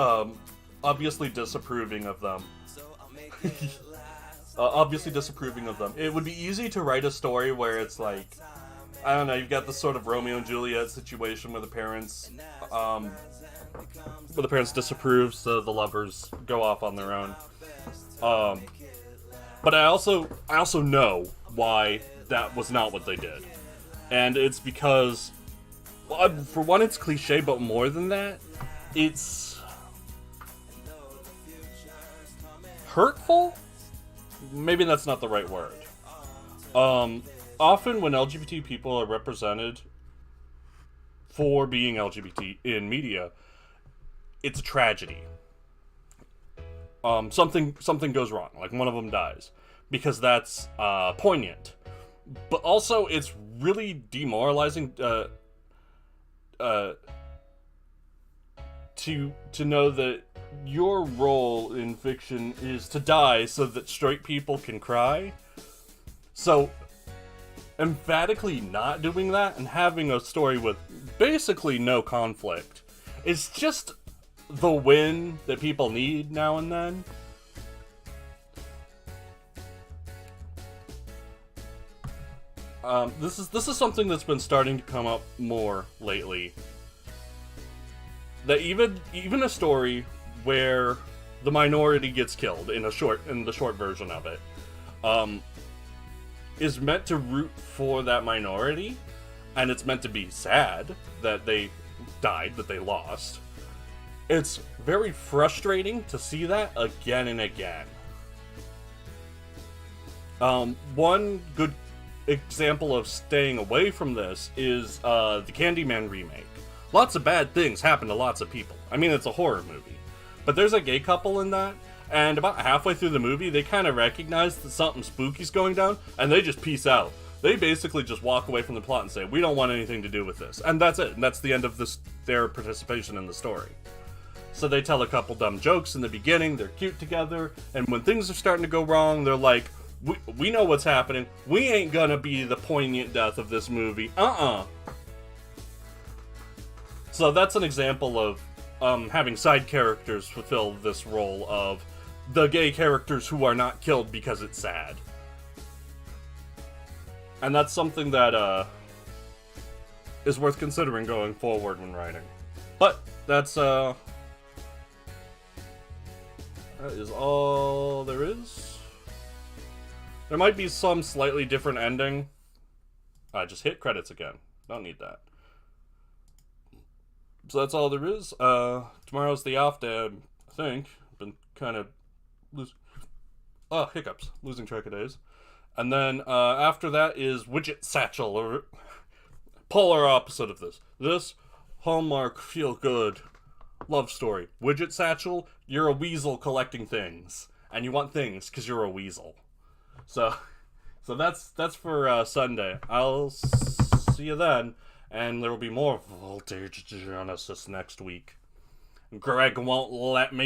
[SPEAKER 1] obviously disapproving of them,
[SPEAKER 2] So I'll make it last.
[SPEAKER 1] obviously disapproving of them, it would be easy to write a story where it's like, I don't know, you've got this sort of Romeo and Juliet situation where the parents disapprove, so the lovers go off on their own. But I also know why that was not what they did. And it's because, well, for one, it's cliche, but more than that, it's hurtful? Maybe that's not the right word. Often when LGBT people are represented for being LGBT in media, it's a tragedy. Something goes wrong, like one of them dies, because that's poignant. But also, it's really demoralizing to know that your role in fiction is to die so that straight people can cry. So, emphatically not doing that and having a story with basically no conflict is just the win that people need now and then. This is something that's been starting to come up more lately. That even a story where the minority gets killed in the short version of it, is meant to root for that minority, and it's meant to be sad that they died, that they lost. It's very frustrating to see that again and again. One good example of staying away from this is the Candyman remake. Lots of bad things happen to lots of people. I mean, it's a horror movie. But there's a gay couple in that, and about halfway through the movie, they kind of recognize that something spooky's going down, and they just peace out. They basically just walk away from the plot and say, we don't want anything to do with this. And that's it. And that's the end of their participation in the story. So they tell a couple dumb jokes in the beginning, they're cute together, and when things are starting to go wrong, they're like, we know what's happening, we ain't gonna be the poignant death of this movie, So that's an example of having side characters fulfill this role of the gay characters who are not killed because it's sad. And that's something that is worth considering going forward when writing. But that's that is all there is. There might be some slightly different ending. Just hit credits again. Don't need that. So that's all there is. Tomorrow's the off day, I think. Been kind of hiccups. Losing track of days. And then after that is Widget Satchel, or polar opposite of this. This Hallmark feel good love story. Widget Satchel, you're a weasel collecting things, and you want things because you're a weasel. So that's for Sunday. I'll see you then, and there will be more Voltage Genesis next week. Greg won't let me